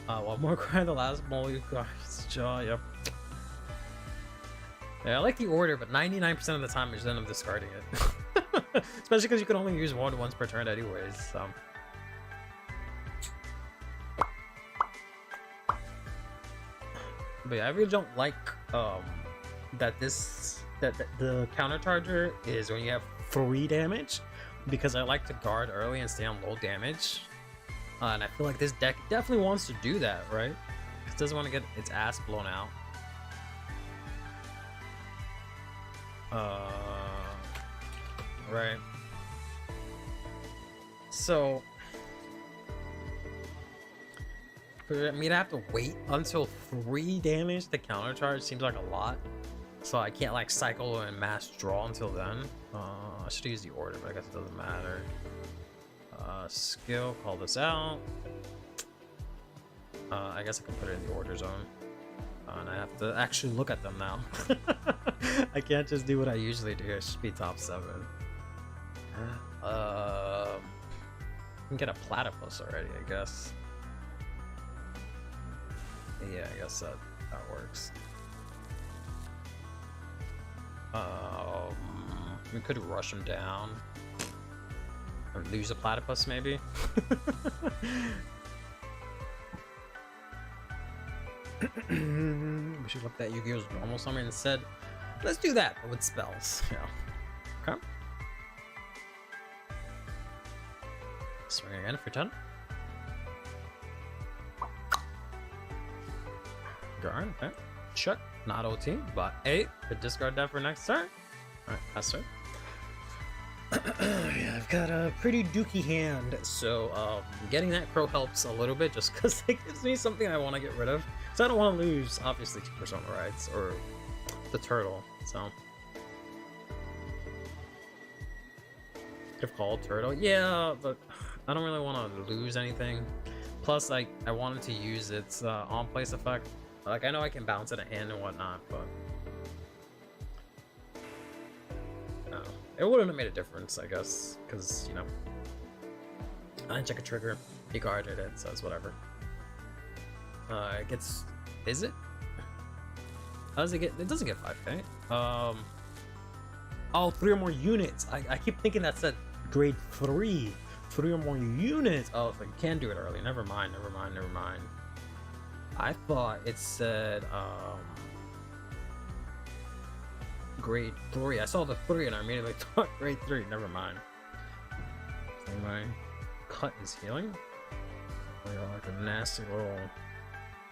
One more cry, the last mulligan. Jaw, yep. Yeah, I like the order, but 99% of the time I just end up discarding it. Especially because you can only use one once per turn anyways, so. But yeah, I really don't like that the counter charger is when you have 3 damage, because I like to guard early and stay on low damage. And I feel like this deck definitely wants to do that, right? It doesn't want to get its ass blown out. Right. So for me to have to wait until 3 damage to countercharge seems like a lot. So I can't like cycle and mass draw until then. I should use the order, but I guess it doesn't matter. Skill, call this out. I guess I can put it in the order zone. And I have to actually look at them now. I can't just do what I usually do. I should be top 7. I can get a platypus already, I guess. Yeah, I guess that works. We could rush him down. Or lose a platypus, maybe? We should look at Yu-Gi-Oh's normal summon instead. Let's do that, but with spells. Yeah. Okay. Swing again for 10. Guard, okay. Check. Not OT, but 8. Could discard that for next turn. Alright, pass turn. Yeah, I've got a pretty dookie hand, so getting that crow helps a little bit just because it gives me something I want to get rid of. So I don't want to lose, obviously, 2 Persona rights or the turtle, so. If called turtle, yeah, but I don't really want to lose anything. Plus, I wanted to use its on-place effect. Like, I know I can bounce it a hand and whatnot, but it wouldn't have made a difference, I guess, because, you know, I didn't check a trigger, he guarded it, so it's whatever. It gets, is it? How does it get? It doesn't get 5k. Oh, 3 or more units. I keep thinking that said grade 3. 3 or more units. Oh, so you can do it early. Never mind. I thought it said grade 3. I saw the 3 and I immediately thought grade 3. Never mind. So my cut is healing. I got like a nasty little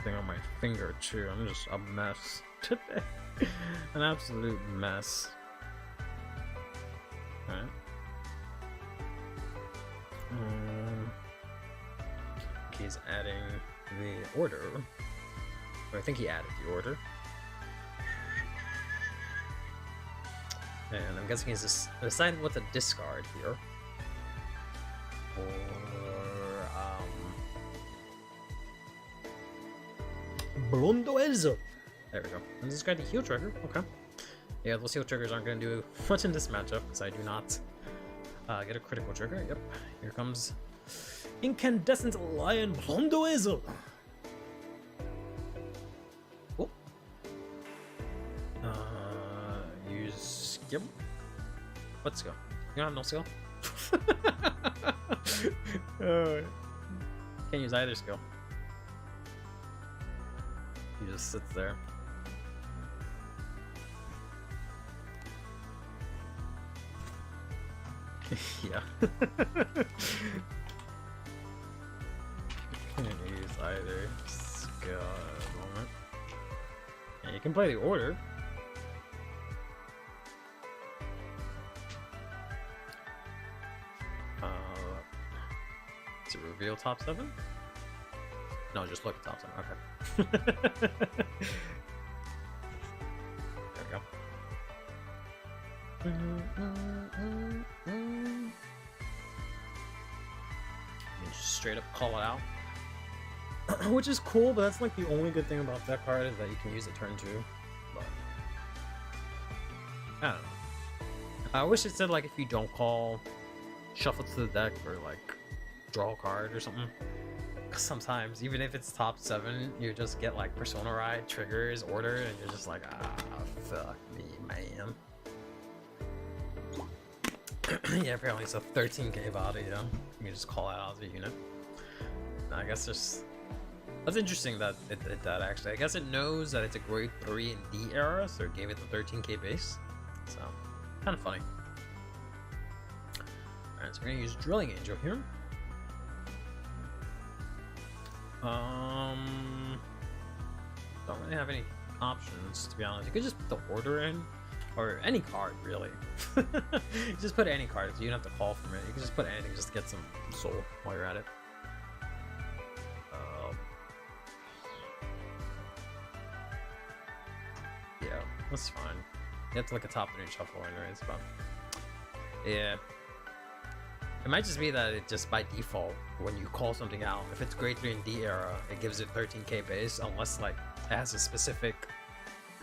thing on my finger too. I'm just a mess today. An absolute mess. Alright. He's adding the order. Or I think he added the order. And I'm guessing he's just deciding what to discard here. Or, Blondo EZEL. There we go. And discard the heal trigger. Okay. Yeah, those heal triggers aren't going to do much in this matchup because I do not get a critical trigger. Yep. Here comes Incandescent Lion Blondo EZEL. Oh. Use skill. What skill? You don't have no skill? Can't use either skill. He just sits there. Yeah. Can't use either skill at the moment. And you can play the order. To reveal top 7? No, just look at top 7. Okay. There we go. You just straight up call it out. Which is cool, but that's like the only good thing about that card is that you can use it turn 2. But I don't know. I wish it said like if you don't call, shuffle to the deck or like draw a card or something. Sometimes, even if it's top 7, you just get like Persona Ride, triggers, order, and you're just like, ah, fuck me, man. Yeah, apparently it's a 13k body, you know? You can just call it out as a unit. I guess just... That's interesting that it did that, actually. I guess it knows that it's a grade 3 in D era, so it gave it the 13k base. So, kind of funny. Alright, so we're gonna use Drilling Angel here. Don't really have any options, to be honest. You could just put the order in, or any card, really. Just put any card, so you don't have to call from it. You can just put anything just to get some soul while you're at it. Yeah, that's fine. You have to look at top 3 shuffle anyways, but yeah. It might just be that it just by default, when you call something out, if it's grade 3 in D era, it gives it 13k base, unless like it has a specific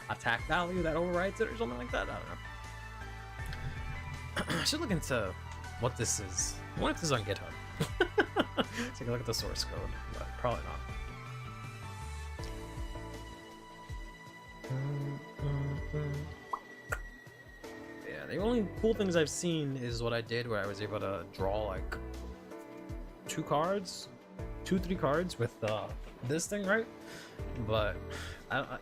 attack value that overrides it or something like that. I don't know. I should look into what this is. I wonder if this is on GitHub. Take a look at the source code, but probably not. Yeah, the only cool things I've seen is what I did where I was able to draw like 3 cards with this thing, right? But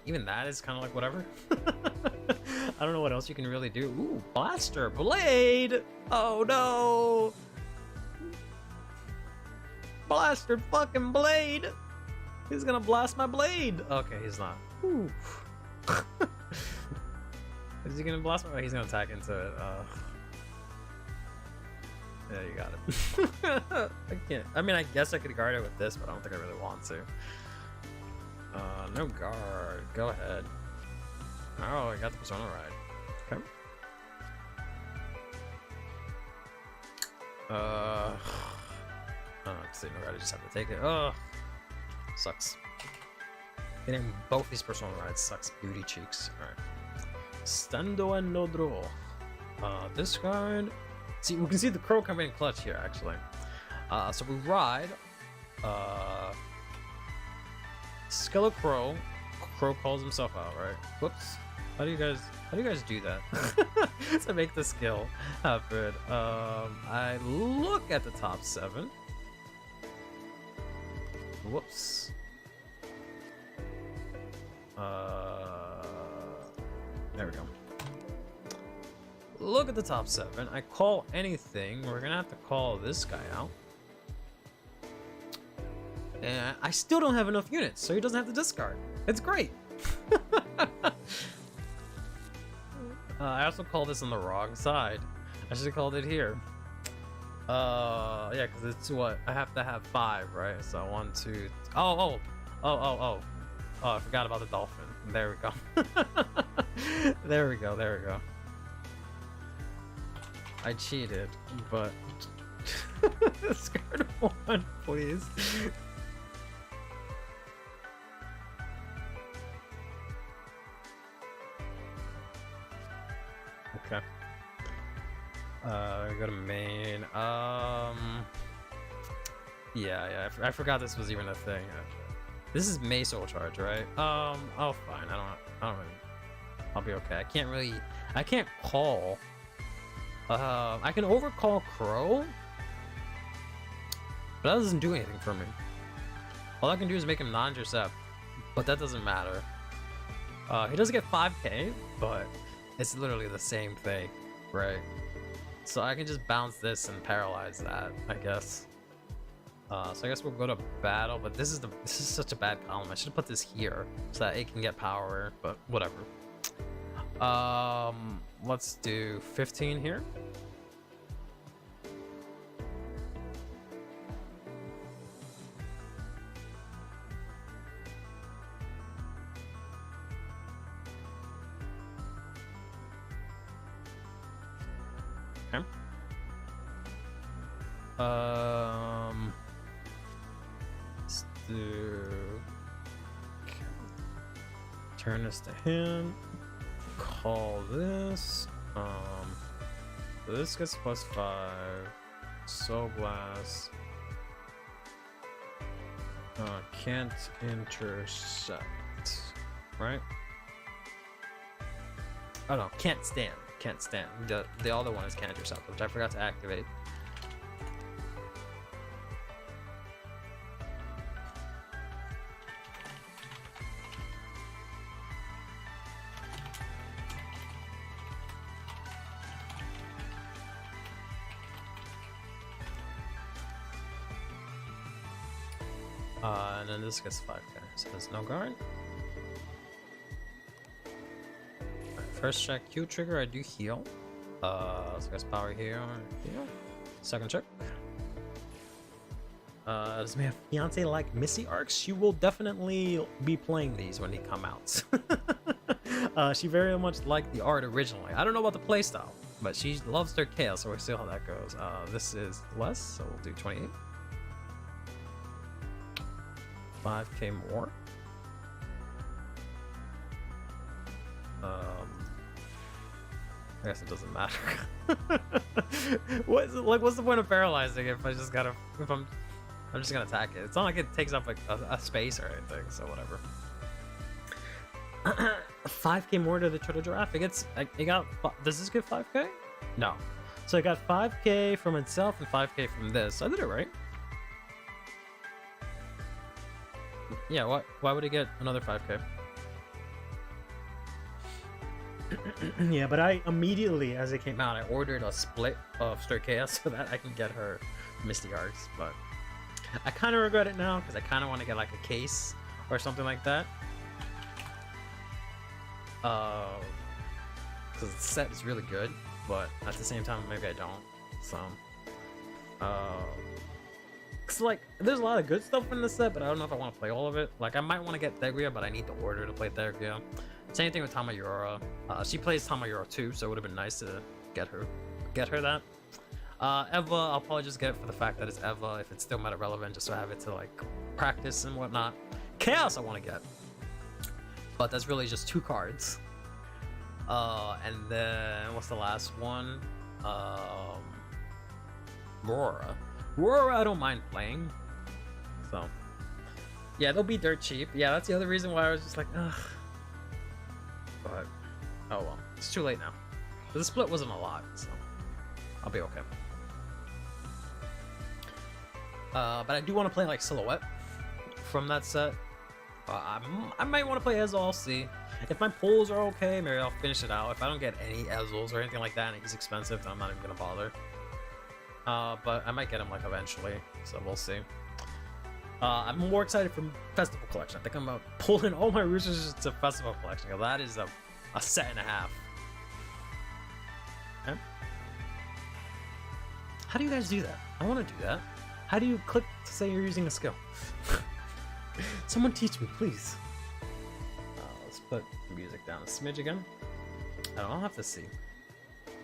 even that is kind of like whatever. I don't know what else you can really do. Ooh, Blaster Blade! Oh no! Blaster fucking Blade! He's gonna blast my blade! Okay, he's not. Ooh. Is he gonna blast me? Oh, he's gonna attack into it. Yeah, you got it. I can't. I mean, I guess I could guard it with this, but I don't think I really want to. No guard. Go ahead. Oh, I got the Persona Ride. Okay. See, no guard. I just have to take it. Oh, sucks. Getting both these Persona Rides sucks. Booty cheeks. All right. Stando and no draw. Discard. See, we can see the crow coming in clutch here, actually. So we ride. Skeleton Crow. Crow calls himself out, right? Whoops. How do you guys do that? To make the skill happen. I look at the top 7. Whoops. There we go. Look at the top 7. I call anything. We're gonna have to call this guy out. And I still don't have enough units, so he doesn't have to discard. It's great. I also call this on the wrong side. I should have called it here. Yeah, because it's what? I have to have 5, right? So 1, 2... Oh, I forgot about the dolphin. There we go. There we go. I cheated, but... Discard 1, please. Okay. Go to main. Yeah. I forgot this was even a thing. This is May Soul Charge, right? Oh, fine. I don't really. I'll be okay. I can't call. I can overcall Crow, but that doesn't do anything for me. All I can do is make him non-intercept, but that doesn't matter. He does get 5k, but it's literally the same thing, right? So I can just bounce this and paralyze that, I guess. So I guess we'll go to battle, but this is such a bad column. I should put this here so that it can get power, but whatever. Let's do 15 here. Okay. Let's do... Turn this to him. Call this. So this gets +5. Soul Blast. Can't intercept. Right? Oh no, can't stand. Can't stand. The other one is can't intercept, which I forgot to activate. And then this gets 5k, so there's no guard. First check, Q trigger, I do heal. So I guess power here, heal. Second check. Does my fiance like Missy arcs? She will definitely be playing these when they come out. She very much liked the art originally. I don't know about the playstyle, but she loves their chaos, so we'll see how that goes. This is less, so we'll do 28. 5k more. I guess it doesn't matter. What's the point of paralyzing if I just gotta, I'm just gonna attack it? It's not like it takes up like a space or anything, so whatever. 5k more to the turtle giraffe. It got, does this get 5k? No. So it got 5k from itself and 5k from this. I did it right. Yeah, why would it get another 5k? Yeah, but I immediately, as it came out, I ordered a split of Straight Chaos so that I can get her Misty Arcs, but I kind of regret it now because I kind of want to get like a case or something like that. Because the set is really good, but at the same time, maybe I don't. So, cause like there's a lot of good stuff in the set, but I don't know if I want to play all of it. Like I might want to get Thegria, but I need to order to play Thegria. Same thing with Tamayura. She plays Tamayura too, so it would have been nice to get her that. Eva, I'll probably just get it for the fact that it's Eva, if it's still meta relevant, just so I have it to like practice and whatnot. Chaos I want to get, but that's really just 2 cards. And then what's the last one? Rora I don't mind playing, so yeah, they'll be dirt cheap. Yeah, that's the other reason why I was just like, ugh. But oh well, it's too late now. But the split wasn't a lot, so I'll be okay. But I do want to play like Silhouette from that set. I might want to play EZEL. I'll see. If my pulls are okay, maybe I'll finish it out. If I don't get any EZELs or anything like that and he's expensive, then I'm not even gonna bother. But I might get him like eventually, so we'll see. I'm more excited for Festival Collection. I think I'm gonna pull in all my resources to Festival Collection. That is a set and a half. Okay. How do you guys do that? I want to do that. How do you click to say you're using a skill? Someone teach me, please. Let's put the music down a smidge again. I'll have to see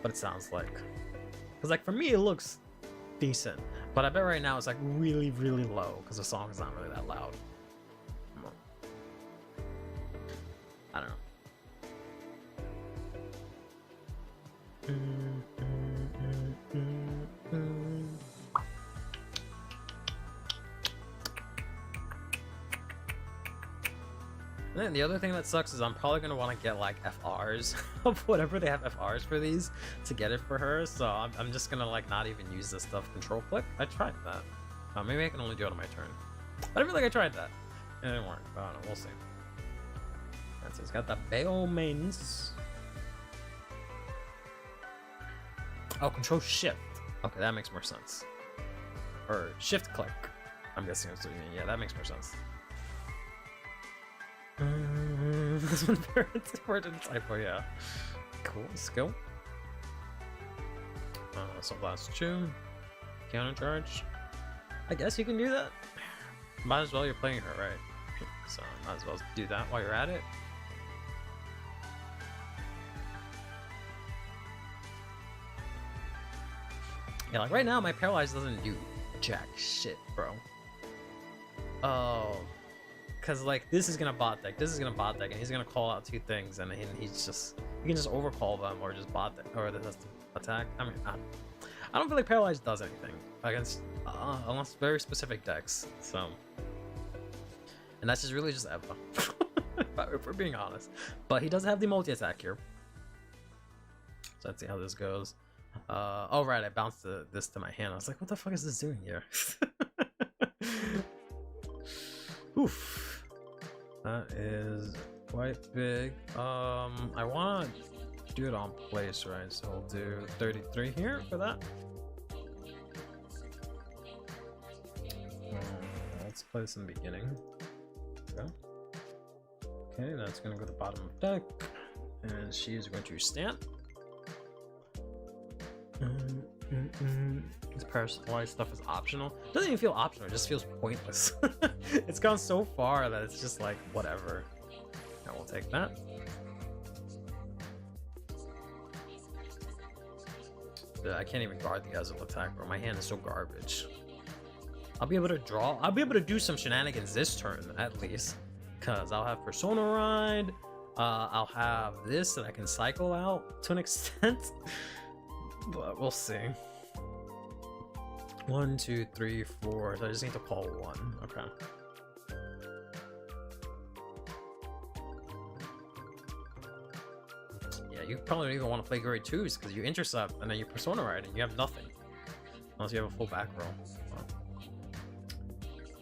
what it sounds like. Because like for me, it looks decent. But I bet right now it's like really, really low because the song is not really that loud. Come on. I don't know. And then the other thing that sucks is I'm probably gonna want to get like FRs of whatever they have FRs for these to get it for her. So I'm just gonna like not even use this stuff. Control click. I tried that. Maybe I can only do it on my turn. But I feel like I tried that. It didn't work. I don't know. We'll see. Right, so it's got the Bayo mains. Oh, control shift. Okay, that makes more sense. Or shift click. I'm guessing that's what you mean. Yeah, that makes more sense. This one important typo, yeah. Cool, skill. So blast 2. Counter charge. I guess you can do that. Might as well, you're playing her, right? So might as well do that while you're at it. Yeah, like right now, my paralyze doesn't do jack shit, bro. Oh. Because like this is gonna bot deck, this is gonna bot deck, and he's gonna call out 2 things, and he's just, you can just overcall them or just bot deck, or this has to attack. I mean, I don't feel like paralyze does anything against unless very specific decks. So, and that's just really just Eva, if we're being honest. But he does have the multi attack here, so let's see how this goes. Oh right, I bounced this to my hand. I was like, what the fuck is this doing here? Oof. That is quite big. I want to do it on place, right? So we'll do 33 here for that. Let's play some beginning. Okay, that's gonna go to the bottom of deck, and she is going to stand. This personalized stuff is optional. It doesn't even feel optional, it just feels pointless. It's gone so far that it's just like, whatever. Now we'll take that. I can't even guard the EZEL attack, bro. My hand is so garbage. I'll be able to draw. I'll be able to do some shenanigans this turn, at least. Because I'll have Persona Ride. I'll have this that I can cycle out to an extent. But we'll see. 1, 2, 3, 4. So I just need to call 1. Okay. Yeah, you probably don't even want to play grade 2s because you intercept and then you Persona Ride and you have nothing. Unless you have a full back row. Well,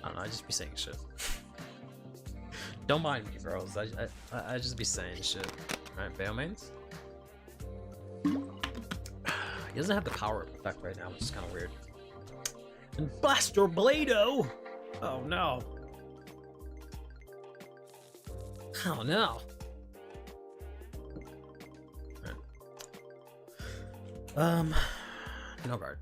I don't know, I just be saying shit. Don't mind me, bros. I just be saying shit. Alright, Bayo mains. He doesn't have the power effect right now, which is kind of weird. And Blaster Blado! Oh no. Oh no. Right. No guard.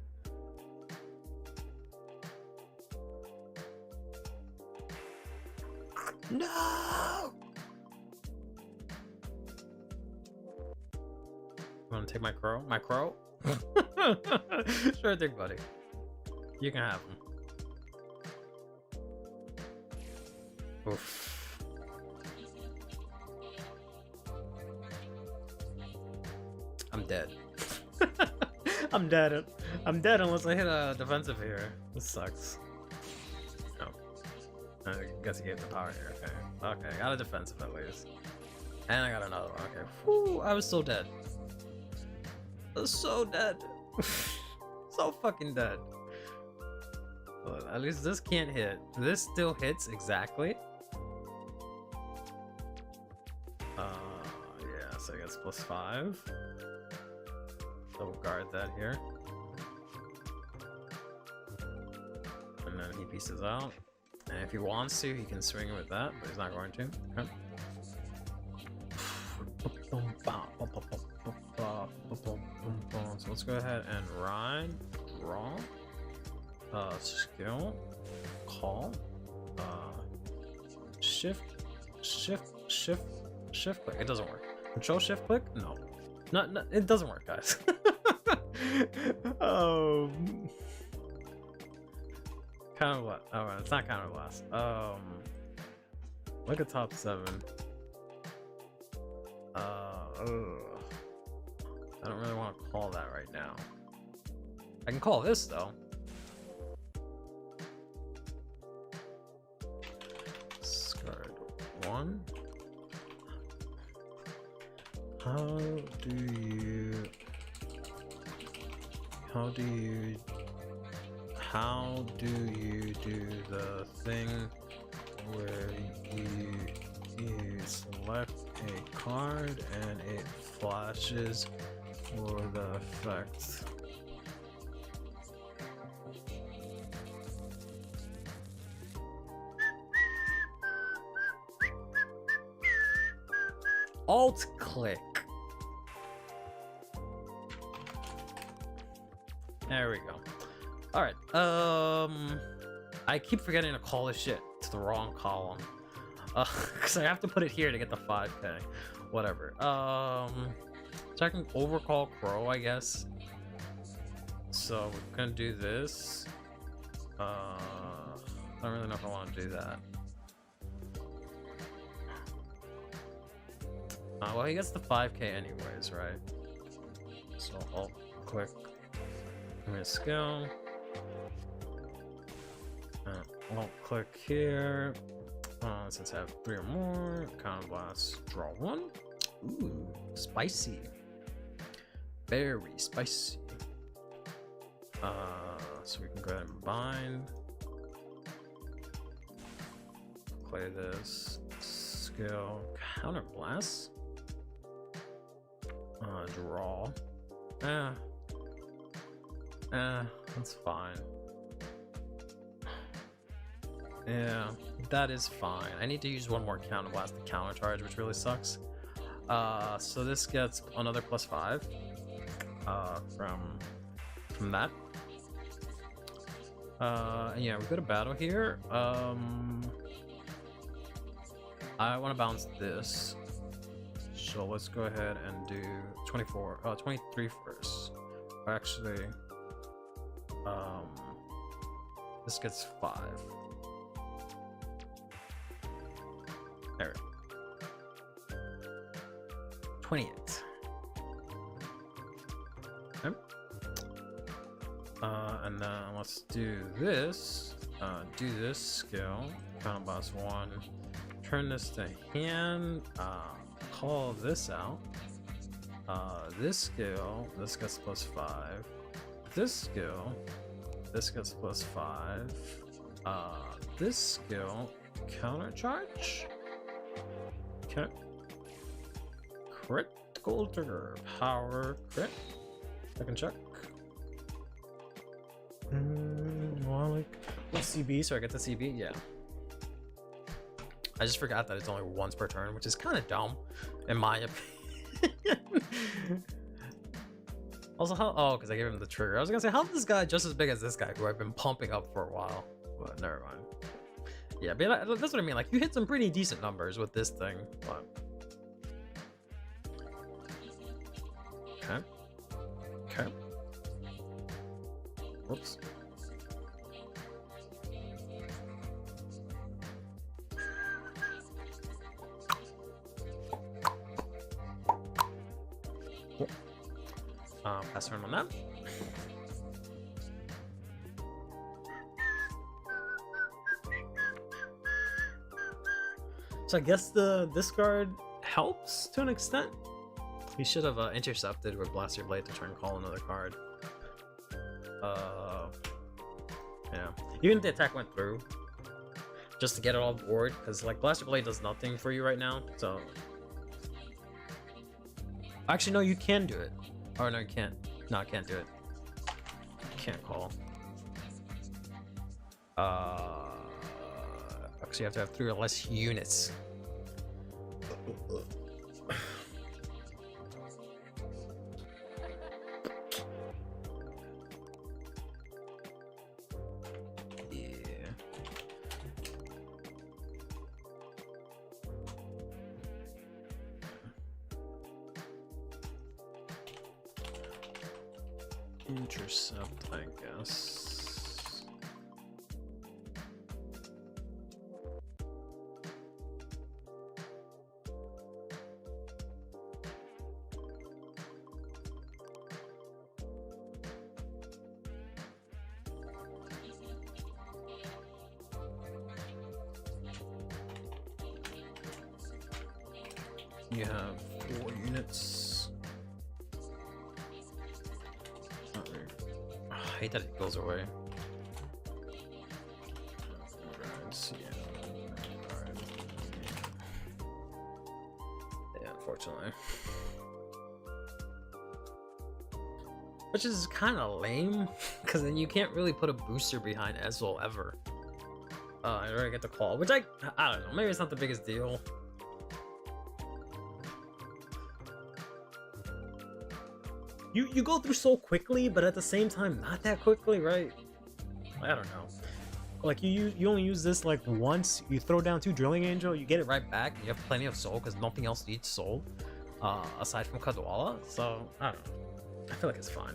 No! Wanna take my crow? My crow? Sure thing, buddy. You can have him. Oof. I'm dead. I'm dead. I'm dead unless I hit a defensive here. This sucks. No. I guess he gave the power here. Okay. Okay, I got a defensive at least. And I got another one. Okay. Whew, I was so dead. I was so dead. So fucking dead. But at least this can't hit. This still hits exactly. Yeah, so I guess +5. So we'll guard that here. And then he pieces out. And if he wants to, he can swing with that, but he's not going to. Okay. So let's go ahead and ride. draw, skill, call, shift click. It doesn't work. Control shift click? No. No, it doesn't work, guys. Counter blast. Oh, it's not counter blast. Look at top 7. I don't really want to call that right now. I can call this though. Discard 1. How do you do the thing where you select a card and it flashes for the effect? Alt click. There we go. All right. I keep forgetting to call this shit to the wrong column. Because I have to put it here to get the 5K. Whatever. So I can overcall Crow, I guess. So we're gonna do this. I don't really know if I want to do that. Well, he gets the 5K anyways, right? So I'll click. I'm gonna skill. I'll click here. Since I have 3 or more, counter blast, draw 1. Ooh, spicy. Very spicy. So we can go ahead and bind. Play this. Skill. Counter blast. Draw. That's fine. Yeah, that is fine. I need to use one more counter blast to counter charge, which really sucks. So this gets another +5 from that. Yeah, we go to battle here. I want to bounce this. So let's go ahead and do 23 first. Actually, this gets 5. There. 28. Okay. And then let's do this. Do this skill. Counter blast 1. Turn this to hand. Call this out. This skill. This gets +5. This skill. This gets +5. This skill. Counter charge. Okay. Critical trigger. Power crit. Second check. What's CB? So I get the CB? Yeah. I just forgot that it's only once per turn, which is kind of dumb, in my opinion. Also, how? Oh, because I gave him the trigger. I was gonna say, how's this guy just as big as this guy, who I've been pumping up for a while? But never mind. Yeah, but that's what I mean. Like, you hit some pretty decent numbers with this thing, but okay. Okay. Whoops. Pass turn on that. So I guess the discard helps to an extent. He should have intercepted with Blaster Blade to try and call another card. Yeah. Even if the attack went through, just to get it all board, because like Blaster Blade does nothing for you right now. So actually, no, you can do it. Oh no, you can't. No, I can't do it. Can't call. Actually, you have to have 3 or less units. Intercept, I guess. You have 4 units. I hate that it goes away. Yeah, unfortunately. Which is kind of lame, because then you can't really put a booster behind EZEL ever. I already get the call, which I don't know, maybe it's not the biggest deal. You go through so quickly, but at the same time, not that quickly, right? I don't know. Like you only use this like once. You throw down 2 Drilling Angel, you get it right back. And you have plenty of soul because nothing else needs soul, aside from Kadwala. So I don't know. I feel like it's fine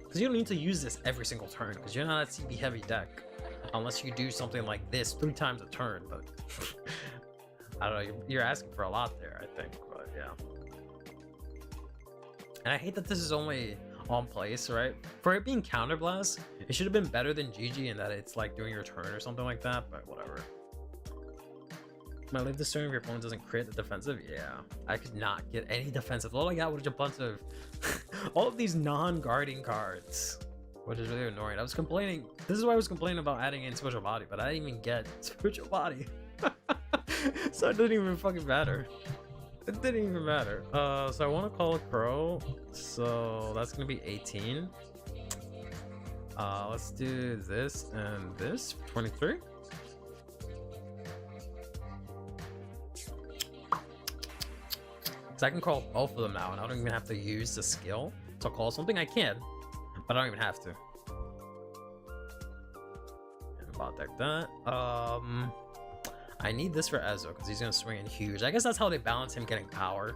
because you don't need to use this every single turn because you're not a CB heavy deck unless you do something like this 3 times a turn. But I don't know. You're asking for a lot there, I think. But yeah. And I hate that this is only on place, right? For it being counterblast, it should have been better than GG in that it's like doing your turn or something like that, but whatever. Might leave this turn if your opponent doesn't crit the defensive. Yeah, I could not get any defensive. All I got was a bunch of all of these non-guarding cards, which is really annoying. I was complaining. This is why I was complaining about adding in Spiritual Body, but I didn't even get Spiritual Body. So it doesn't even fucking matter. It didn't even matter. So I want to call a Crow. So that's gonna be 18. Let's do this and this. 23. So I can call both of them now, and I don't even have to use the skill to call something. I can, but I don't even have to. And bot deck that. I need this for EZEL because he's gonna swing in huge. I guess that's how they balance him getting power,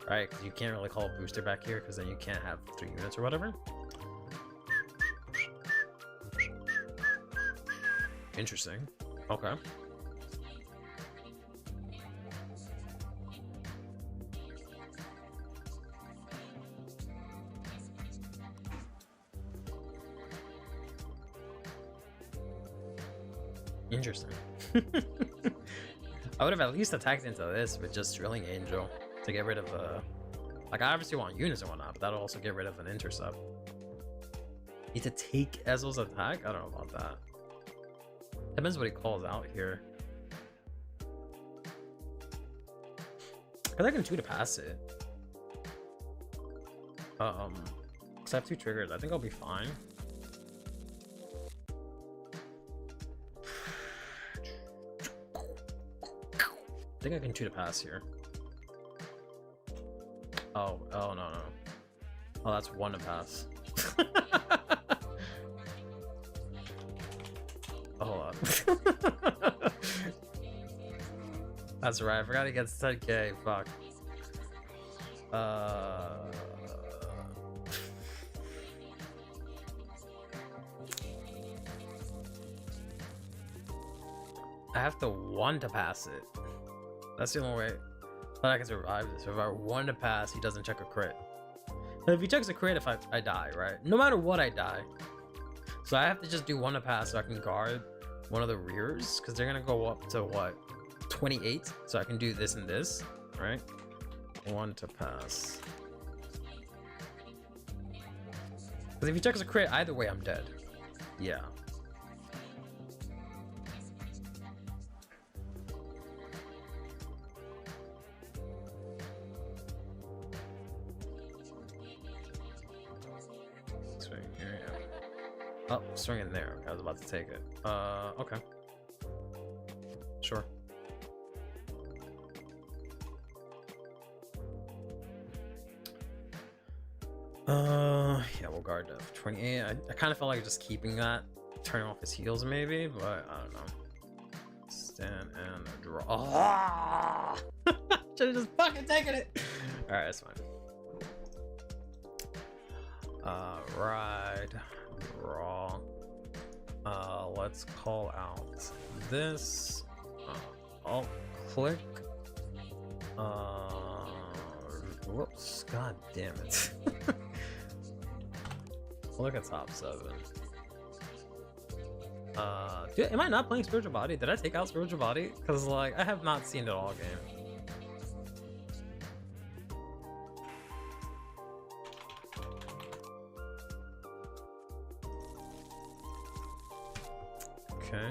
right? Because you can't really call a booster back here because then you can't have 3 units or whatever. Interesting. Okay. Interesting. I would have at least attacked into this with just Drilling Angel to get rid of like I obviously want units and whatnot, but that'll also get rid of an intercept. Need to take EZEL's attack? I don't know about that. Depends what he calls out here. Cause I can 2 to pass it. Cause I have 2 triggers. I think I'll be fine. I think I can 2 to pass here. Oh no. Oh, that's 1 to pass. Hold on. That's right. I forgot he gets 10k. Fuck. I have to 1 to pass it. That's the only way that I can survive this. If I 1 to pass, he doesn't check a crit. But if he checks a crit, if I die, right? No matter what, I die. So I have to just do 1 to pass so I can guard one of the rears, because they're gonna go up to what, 28. So I can do this and this, right? 1 to pass. Because if he checks a crit, either way, I'm dead. Yeah. Oh, swing in there. Okay, I was about to take it. Okay. Sure. Yeah, we'll guard Def. 28. I kind of felt like just keeping that, turning off his heals maybe, but I don't know. Stand and draw. Oh! Should have just fucking taken it. All right, that's fine. Ride, draw. Let's call out this. Alt click. Whoops, god damn it. Look at top 7. Dude, am I not playing Spiritual Body? Did I take out Spiritual Body? Because like I have not seen it all game. Okay.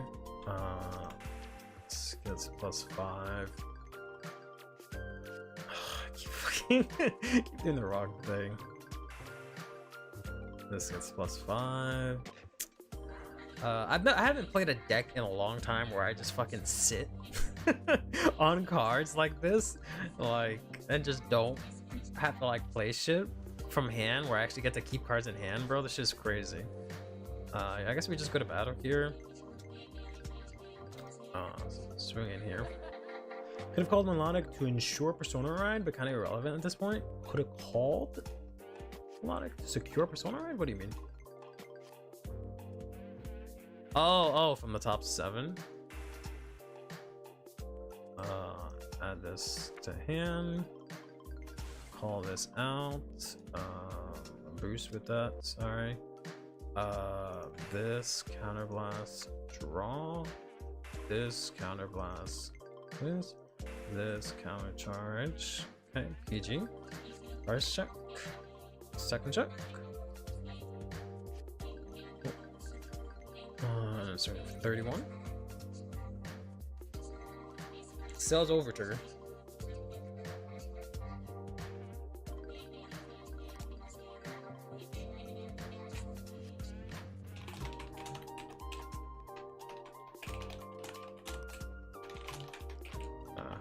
This gets +5. Keep doing the wrong thing. This gets +5. I haven't played a deck in a long time where I just fucking sit on cards like this, like, and just don't have to like play shit from hand where I actually get to keep cards in hand, bro. This shit's crazy. I guess we just go to battle here. Swing in here. Could have called Melodic to ensure Persona Ride, but kind of irrelevant at this point. Could have called Melodic to secure Persona Ride? What do you mean? Oh, from the top 7. Add this to hand. Call this out. Boost with that, sorry. This counterblast, draw. This counterblast, this counter charge. Okay, PG. First check, second check. Sorry, 31. Sells over trigger.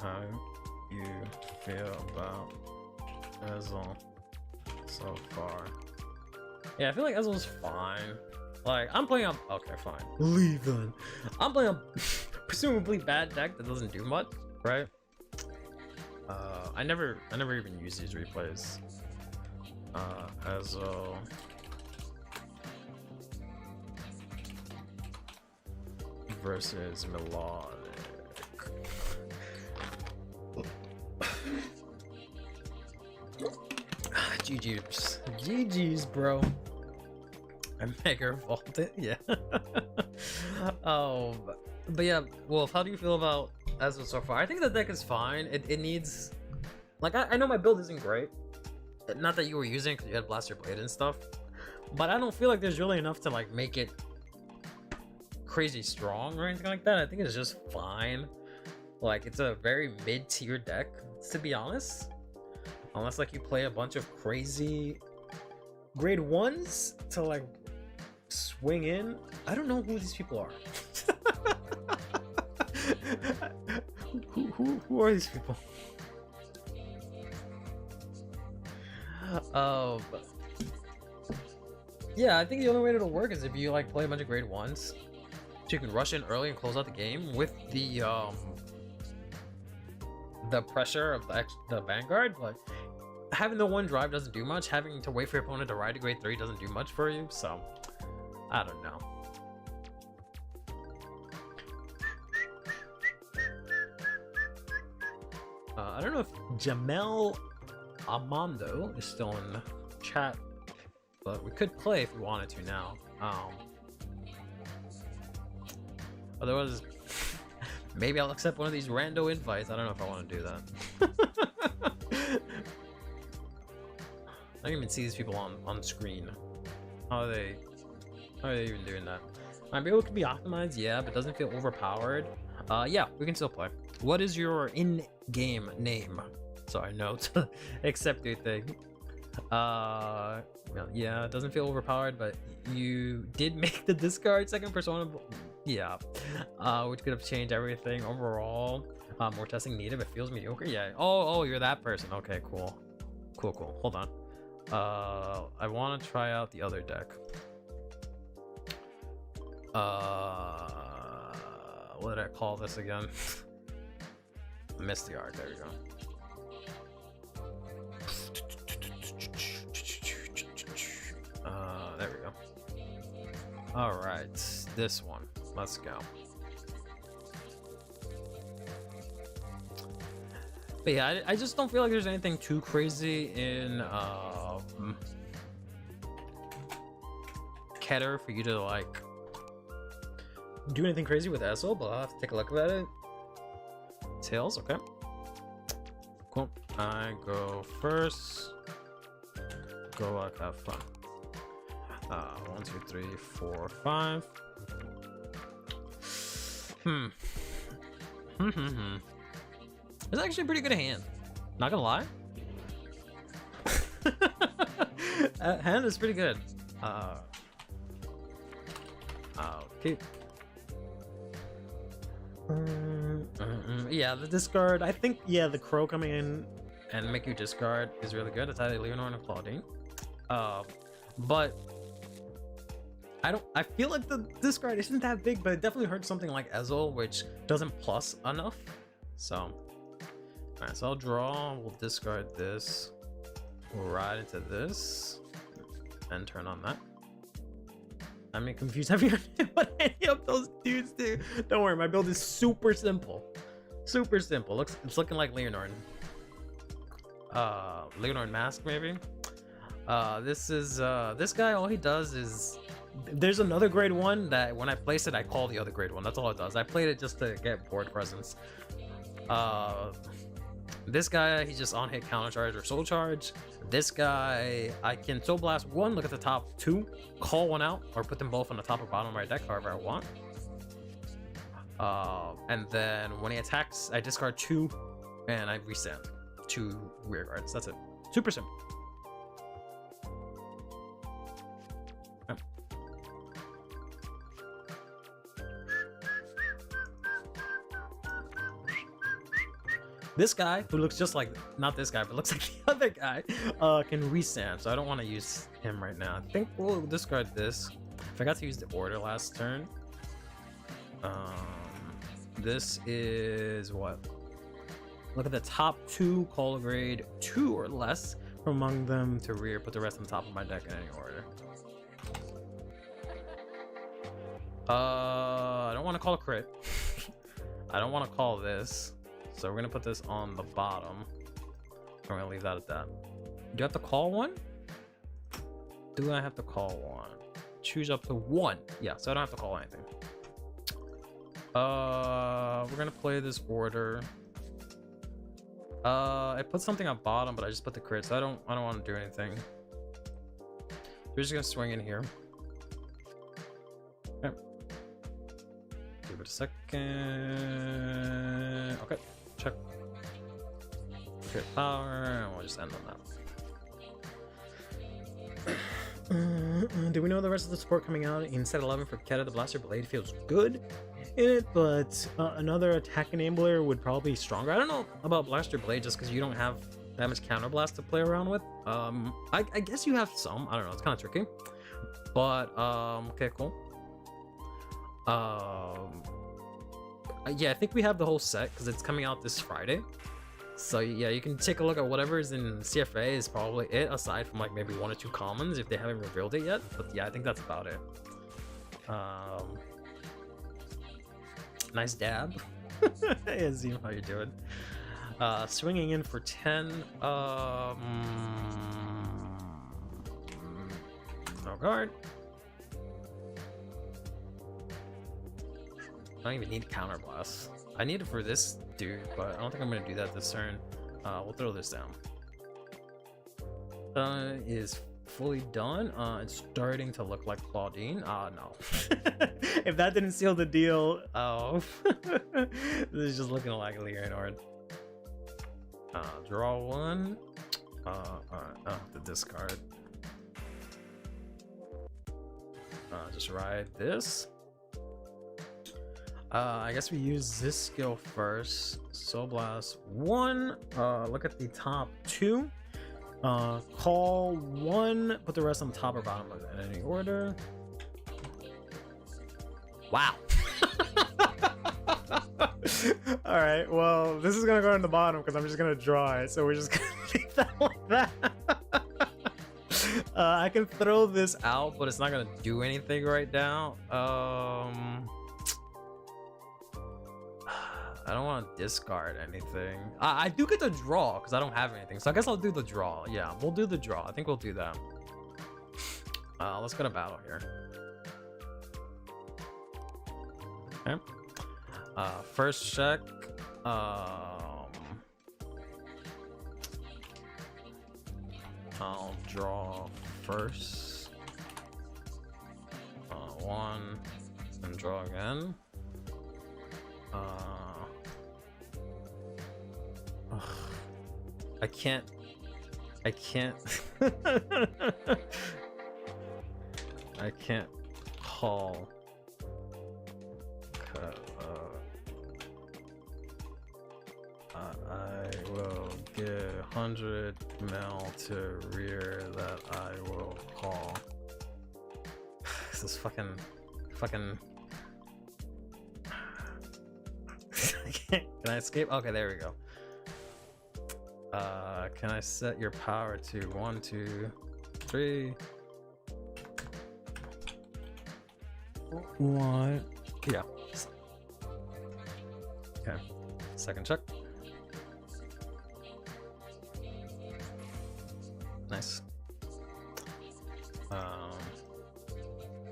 How you feel about EZEL so far? Yeah, I feel like EZEL's fine. Like, I'm playing up. Okay, fine. Leave then. I'm playing a presumably bad deck that doesn't do much, right? I never even use these replays. EZEL. Versus Melodic. GG's, bro. I mega vaulted, yeah. Oh, but yeah, Wolf, how do you feel about EZEL so far? I think the deck is fine. It needs, like, I know my build isn't great. Not that you were using it because you had Blaster Blade and stuff, but I don't feel like there's really enough to like make it crazy strong or anything like that. I think it's just fine. Like, it's a very mid-tier deck, to be honest. Unless like you play a bunch of crazy grade 1s to like swing in. I don't know who these people are. who are these people? Yeah, I think the only way it'll work is if you like play a bunch of grade 1s, so you can rush in early and close out the game with the pressure of the Vanguard. But having the 1 drive doesn't do much. Having to wait for your opponent to ride to grade 3 doesn't do much for you. So I don't know. I don't know if Jamel Amando is still in the chat, but we could play if we wanted to now. Otherwise, maybe I'll accept one of these rando invites. I don't know if I want to do that. I can even see these people on screen. How are they even doing that? Maybe it could be optimized, yeah, but doesn't feel overpowered. Yeah, we can still play. What is your in-game name? So I know to accept your thing. Yeah, it doesn't feel overpowered, but you did make the discard second persona. Yeah, which could have changed everything overall. More testing needed, but feels mediocre. Yeah. Oh, you're that person. Okay, cool. Hold on. I want to try out the other deck. What did I call this again? Misty Arc. There we go. All right, this one. Let's go. But yeah, I just don't feel like there's anything too crazy in Keter for you to like do anything crazy with EZEL, but I'll have to take a look at it. Tails, okay. Cool. I go first. Go like have fun. 1, 2, 3, 4, 5. It's actually a pretty good hand. Not gonna lie. That hand is pretty good. Okay. Yeah, the discard. I think the crow coming in and make you discard is really good. It's either Leonor and Claudine. But I feel like the discard isn't that big, but it definitely hurts something like EZEL, which doesn't plus enough. So, alright, so I'll draw. We'll discard this. We'll ride into this and turn on that. I'm confused. Have you what any of those dudes do? Don't worry, my build is super simple. Super simple. It's looking like Leonor. Leonor Mask maybe. This is this guy. All he does is there's another grade 1 that when I place it, I call the other grade 1. That's all it does. I played it just to get board presence. This guy, he's just on hit counter charge or soul charge. This guy, I can soul blast 1, look at the top 2, call 1 out, or put them both on the top or bottom of my deck, however I want. And then when he attacks, I discard 2, and I resend 2 rear guards. That's it. Super simple. Okay. This guy, who looks just like, not this guy, but looks like the other guy, can resand, so I don't want to use him right now. I think we'll discard this. I forgot to use the order last turn. This is what? Look at the top 2, call a grade 2 or less from among them to rear, put the rest on top of my deck in any order. I don't want to call a crit. I don't want to call this. So we're gonna put this on the bottom. We're gonna leave that at that. Do I have to call 1? Do I have to call 1? Choose up to 1. Yeah, so I don't have to call anything. We're gonna play this order. I put something on bottom, but I just put the crit, so I don't want to do anything. We're just gonna swing in here. Okay. Give it a second. Okay. Check. Crit power, and we'll just end on that. Do we know the rest of the support coming out in set 11 for Keta? The Blaster Blade feels good in it, but another attack enabler would probably be stronger. I don't know about Blaster Blade just because you don't have that much counterblast to play around with. I guess you have some. I don't know. It's kind of tricky. But okay, cool. Yeah, I think we have the whole set because it's coming out this Friday. So yeah, you can take a look at whatever is in CFA is probably it, aside from like maybe 1 or 2 commons if they haven't revealed it yet. But yeah, I think that's about it. Nice dab. Yeah, Zim, how you doing? Swinging in for 10. No guard. I don't even need counterblast. I need it for this dude, but I don't think I'm gonna do that this turn. We'll throw this down. Is fully done. It's starting to look like Claudine. No. If that didn't seal the deal, oh, this is just looking like Leonard. Draw 1. The discard. Just ride this. I guess we use this skill first. Soul Blast 1. Look at the top 2. Call 1. Put the rest on top or bottom of it in any order. Wow. All right. Well, this is gonna go in the bottom because I'm just gonna draw it. So we're just gonna leave that like that. I can throw this out, but it's not gonna do anything right now. I don't want to discard anything. I do get to draw because I don't have anything, so I guess I'll do the draw. Yeah, we'll do the draw. I think we'll do that. Let's go to battle here. Okay. First check. I'll draw first. One, and draw again. I can't. I can't call. I will give 100 mil to rear that I will call. This is fucking. Can I escape? Okay, there we go. Can I set your power to 1, 2, 3? What? Yeah. Okay. Second check. Nice.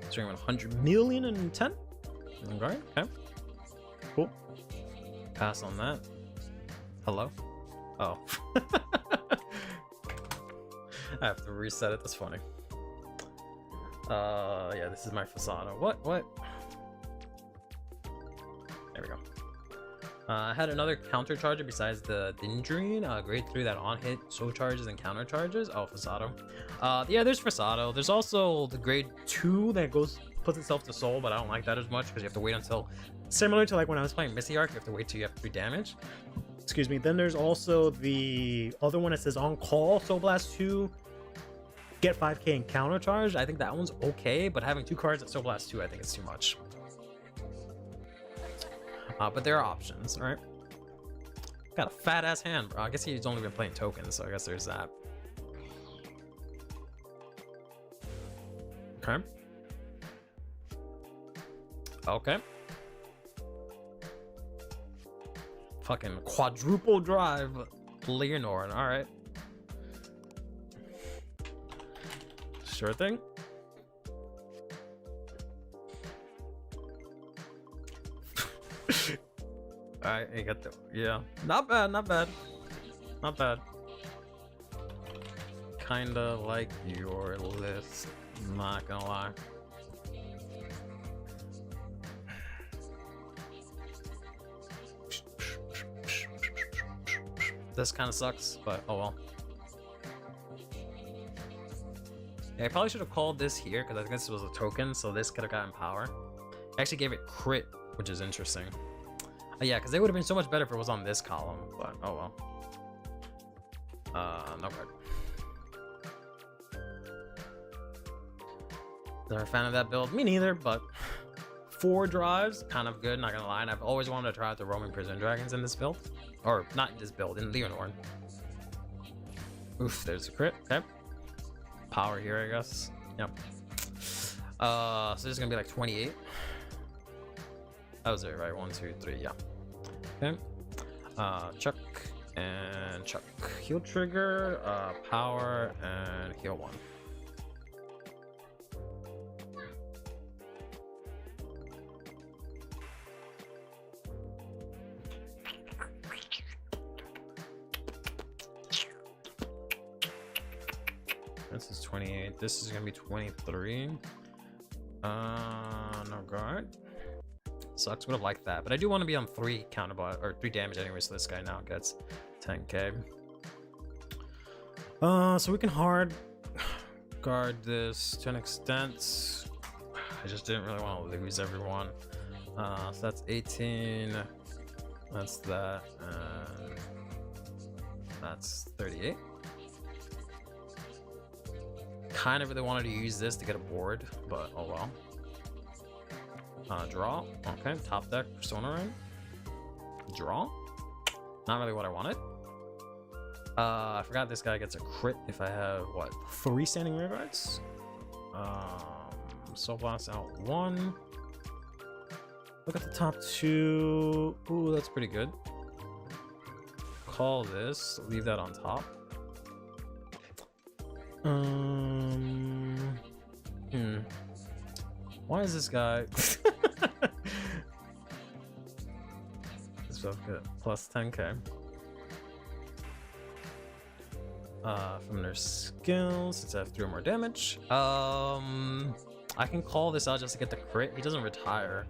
Stream 100 million and 10. Okay. Okay. Cool. Pass on that. Hello? Oh. I have to reset it. That's funny. Yeah, this is my Fasano. What? There we go. I had another counter charger besides the Dendrine, grade 3 that on hit, soul charges and counter charges. Oh, Fasado. Yeah, there's Fasado. There's also the grade 2 that puts itself to soul, but I don't like that as much because you have to wait until, similar to like when I was playing Missy Arc, you have to wait till you have 3 damage. Excuse me. Then there's also the other one that says on call, Soul Blast 2, get 5k in counter charge. I think that one's okay, but having 2 cards at Soul Blast 2, I think it's too much. But there are options, all right? Got a fat ass hand, bro. I guess he's only been playing tokens, so I guess there's that. Okay. Okay. Fucking quadruple drive Leonore, all right. Sure thing. Alright, you got the, yeah. Not bad. Kinda like your list, not gonna lie. This kind of sucks, but oh well. Yeah, I probably should have called this here because I think this was a token, so this could have gotten power. I actually gave it crit, which is interesting. Yeah, because it would have been so much better if it was on this column, but oh well. No good. They're a fan of that build? Me neither, but 4 drives, kind of good, not gonna lie. And I've always wanted to try out the Roman Prison Dragons in this build. Or, not in this build, in Leonore. Oof, there's a crit, okay. Power here, I guess. Yep. So this is gonna be like 28. That was it, right? 1, 2, 3, yeah. Okay. Chuck and Chuck. Heal trigger, power, and heal 1. This is 28. This is gonna be 23. No guard. Sucks, would have liked that, but I do want to be on 3 counterbot or 3 damage anyway, so this guy now gets 10k. So we can hard guard this to an extent. I just didn't really want to lose everyone. So that's 18. That's that, and that's 38. Kind of really wanted to use this to get a board, but oh well. Draw. Okay, top deck Persona Ring. Draw. Not really what I wanted. I forgot this guy gets a crit if I have what? 3 standing rear guards. Soul Blast out 1. Look at the top 2. Ooh, that's pretty good. Call this. Leave that on top. Why is this guy? This stuff good. Plus 10k. From their skills, it's F3 or more damage. I can call this out just to get the crit. He doesn't retire.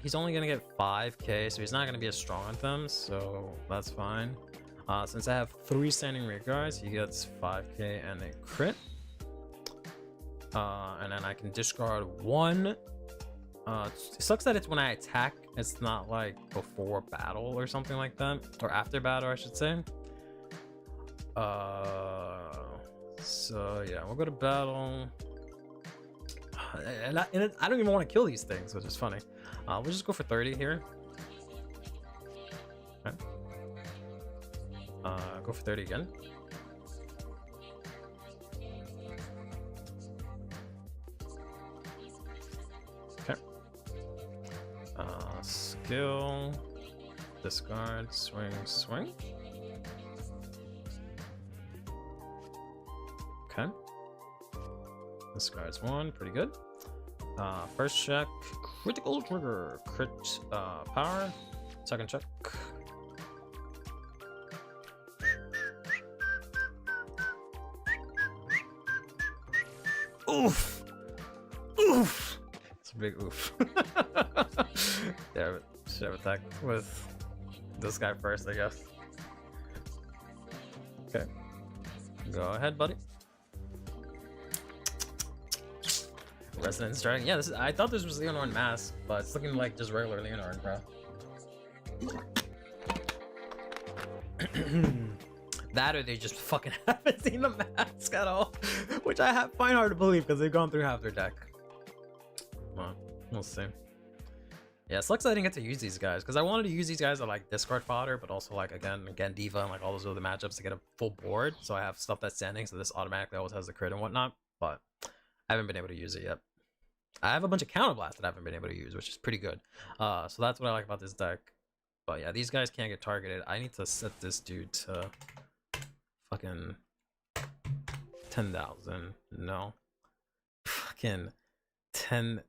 He's only gonna get 5k, so he's not gonna be as strong with them, so that's fine. Since I have 3 standing rear guards, he gets 5k and a crit. And then I can discard 1. It sucks that it's when I attack, it's not like before battle or something like that, or after battle, I should say. So yeah, we'll go to battle. And I don't even want to kill these things, which is funny. We'll just go for 30 here. Okay. Go for 30 again. Okay. Skill, discard, swing, swing. Okay. Discards 1, pretty good. First check, critical trigger, crit power. Second check. Oof! Oof! It's a big oof. Yeah, should have attacked with this guy first, I guess. Okay. Go ahead, buddy. Resonance Dragon. Yeah, I thought this was Leonard Mask, but it's looking like just regular Leonard, bro. That or they just fucking haven't seen the mask at all, which I find hard to believe because they've gone through half their deck. Well, we'll see. Yeah, it sucks I didn't get to use these guys because I wanted to use these guys at like discard fodder, but also like again Diva and like all those other matchups to get a full board. So I have stuff that's standing, so this automatically always has the crit and whatnot, but I haven't been able to use it yet. I have a bunch of counterblast that I haven't been able to use, which is pretty good. So that's what I like about this deck. But yeah, these guys can't get targeted. I need to set this dude to fucking 10,000. No. Fucking 10.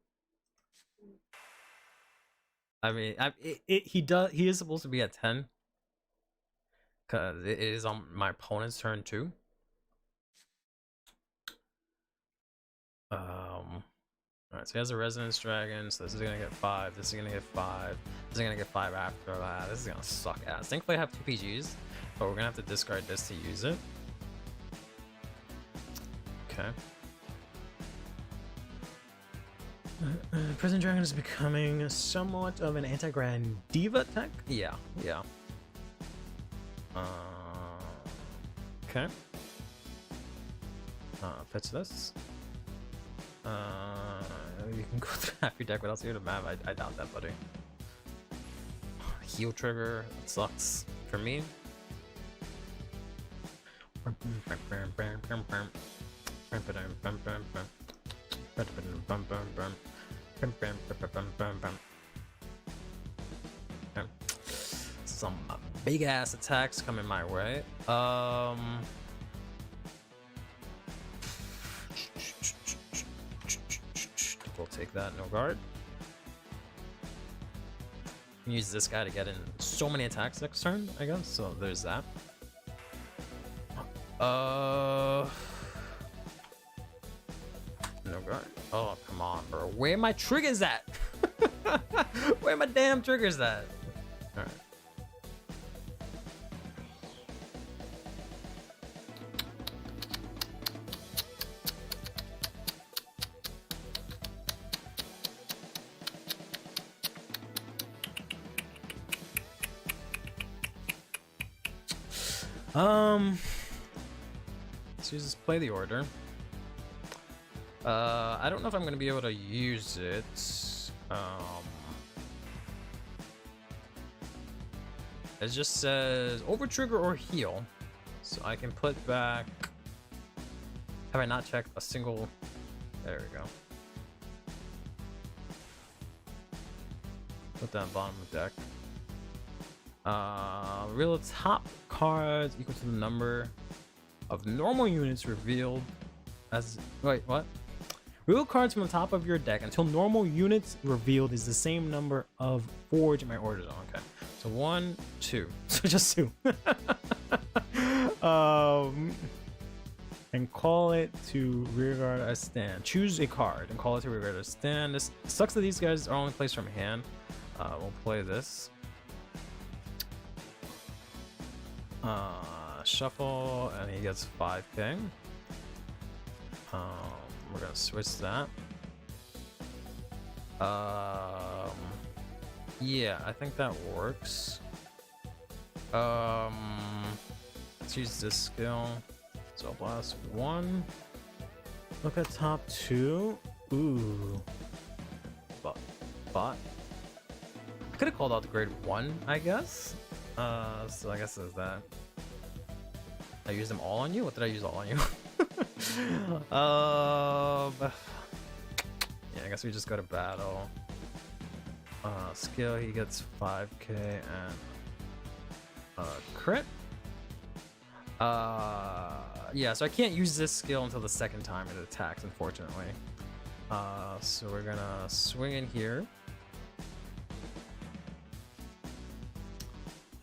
I mean, he is supposed to be at 10. Because it is on my opponent's turn too. Alright, so he has a Resonance Dragon, so this is gonna get 5, this is gonna get 5, this is gonna get 5 after that. This is gonna suck ass. Thankfully I have 2 PGs, but we're gonna have to discard this to use it. Okay. Prison Dragon is becoming somewhat of an anti-Grand Diva tech. Yeah, yeah. Okay. Pitch this. You can go through half your deck without seeing the map. I doubt that, buddy. Heal trigger, it sucks for me. Some big ass attacks coming my way. We'll take that, no guard. Use this guy to get in so many attacks next turn, I guess. So there's that. No guard. Oh, come on, bro. Where my triggers at? Where my damn triggers at? Alright. Let's just play the order. I don't know if I'm gonna be able to use it. it just says over trigger or heal. So I can put back. Have I not checked a single? There we go. Put that bottom of the deck. Reveal the top cards equal to the number of normal units revealed as. Wait, what? Reveal cards from the top of your deck until normal units revealed is the same number of forge in my order zone. Okay, so 1, 2, so just 2. And call it to rearguard as stand. Choose a card and call it to rearguard as stand. This sucks that these guys are only placed from hand. We'll play this. Shuffle, and he gets 5k. We're gonna switch that. Yeah, I think that works. Let's use this skill. So blast 1. Look at top 2. Ooh. But I could have called out the grade 1, I guess. So I guess there's that. I used them all on you? What did I use all on you? Yeah, I guess we just go to battle. Skill, he gets 5k and crit. Yeah, so I can't use this skill until the second time it attacks, unfortunately. So we're gonna swing in here.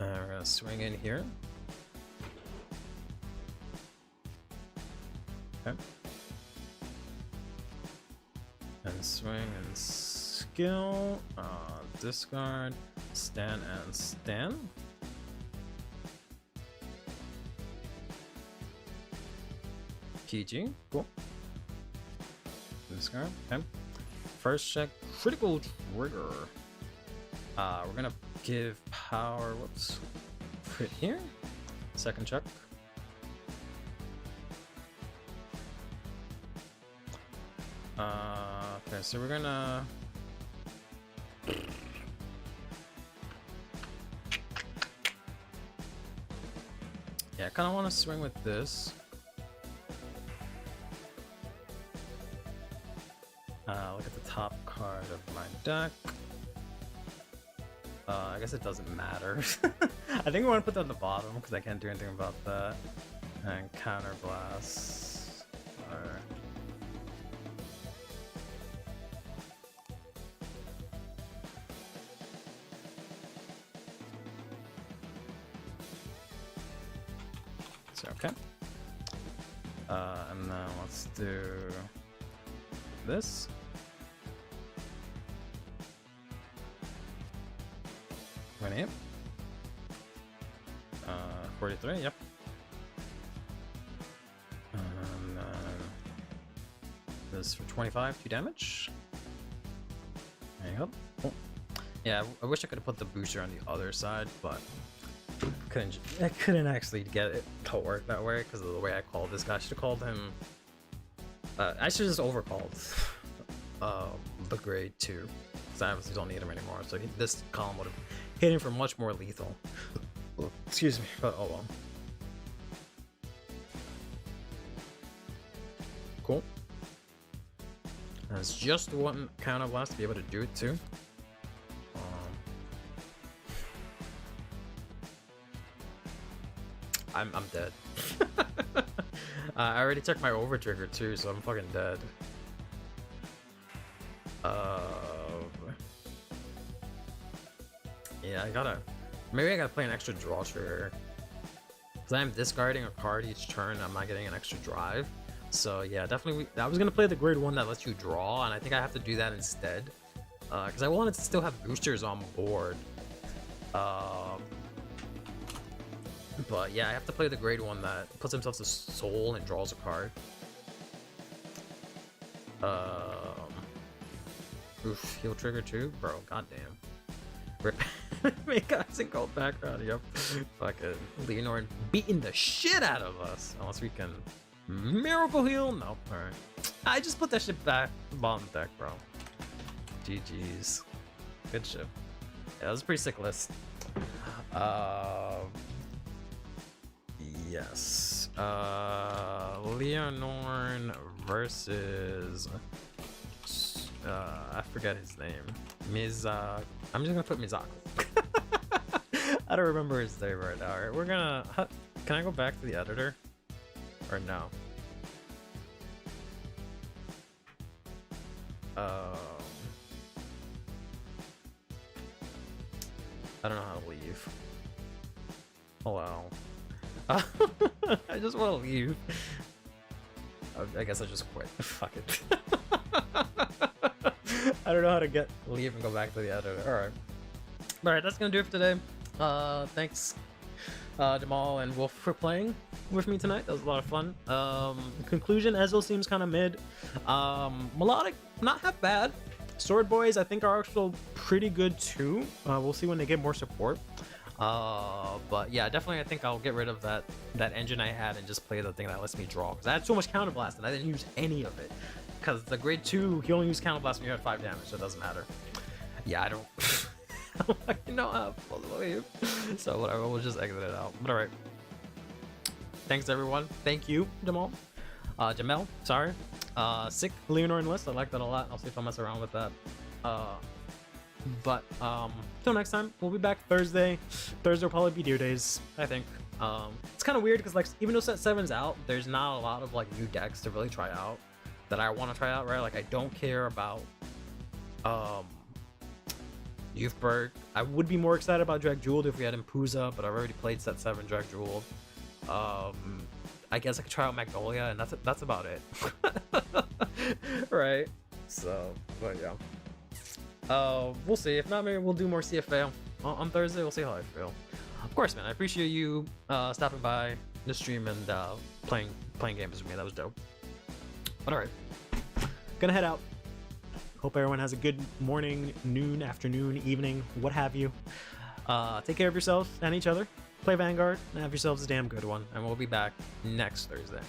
And we're gonna swing in here. Okay. And swing and skill. Discard, stand and stand. PG, cool. Discard, okay. First check, critical trigger. We're gonna give power, whoops, put here. Second check. Okay, so we're gonna I kind of want to swing with this. Look at the top card of my deck. I guess it doesn't matter. I think we want to put that on the bottom because I can't do anything about that. And counter blast. Alright. So, okay. And then let's do this. 28. 43, yep. And this for 25, 2 damage. There you go. Cool. Yeah, I wish I could have put the booster on the other side, but I couldn't actually get it to work that way because of the way I called this guy. I should have called him. I should have just overcalled the grade 2 because I obviously don't need him anymore. So this column would have hit him for much more lethal. Excuse me, but oh well. Cool. That's just one counter blast to be able to do it too. I'm dead. I already took my over trigger too, so I'm fucking dead. Yeah, maybe I gotta play an extra draw trigger. Because I'm discarding a card each turn, I'm not getting an extra drive. So yeah, definitely, I was gonna play the grade 1 that lets you draw, and I think I have to do that instead. Because I wanted to still have boosters on board. But yeah, I have to play the grade 1 that puts himself to soul and draws a card. Oof, heal trigger too? Bro, goddamn. Rip. Make guys in gold background, yep. Fucking Leonor beating the shit out of us. Unless we can miracle heal? No, alright. I just put that shit back to the bottom deck, bro. GG's. Good shit. Yeah, that was a pretty sick list. Yes. Leonorn versus I forget his name. I'm just gonna put Mizaku. I don't remember his name right now. Alright, we're gonna. Can I go back to the editor? Or no? I don't know how to leave. Hello. I just want to leave. I guess I just quit. Fuck it. I don't know how to leave and go back to the editor. Alright, that's gonna do it for today. Thanks Jamal and Wolf for playing with me tonight. That was a lot of fun. Conclusion, EZEL seems kind of mid. Melodic, not half bad. Sword Boys, I think, are actually pretty good too. We'll see when they get more support. But yeah, definitely I think I'll get rid of that engine I had and just play the thing that lets me draw, because I had so much counterblast and I didn't use any of it, because the grade 2 he only used counterblast when you had 5 damage, so it doesn't matter. Yeah, I don't fucking know how to believe. So whatever, we'll just exit it out. But alright, thanks everyone. Thank you Jamel, sorry. Sick Leonor list, I like that a lot. I'll see if I mess around with that. But till next time, we'll be back Thursday. Thursday will probably be Deer Days, I think. It's kind of weird because, like, even though set 7's out, there's not a lot of like new decks to really try out that I want to try out, right? Like, I don't care about Youthberg. I would be more excited about Drag Jeweled if we had Impuza, but I've already played set 7 Drag Jeweled. I guess I could try out Magnolia, and that's about it. Right? So, but yeah. We'll see. If not, maybe we'll do more CFA on Thursday. We'll see how I feel. Of course, man. I appreciate you stopping by the stream and playing games with me. That was dope. But alright, gonna head out. Hope everyone has a good morning, noon, afternoon, evening, what have you. Take care of yourselves and each other. Play Vanguard and have yourselves a damn good one. And we'll be back next Thursday.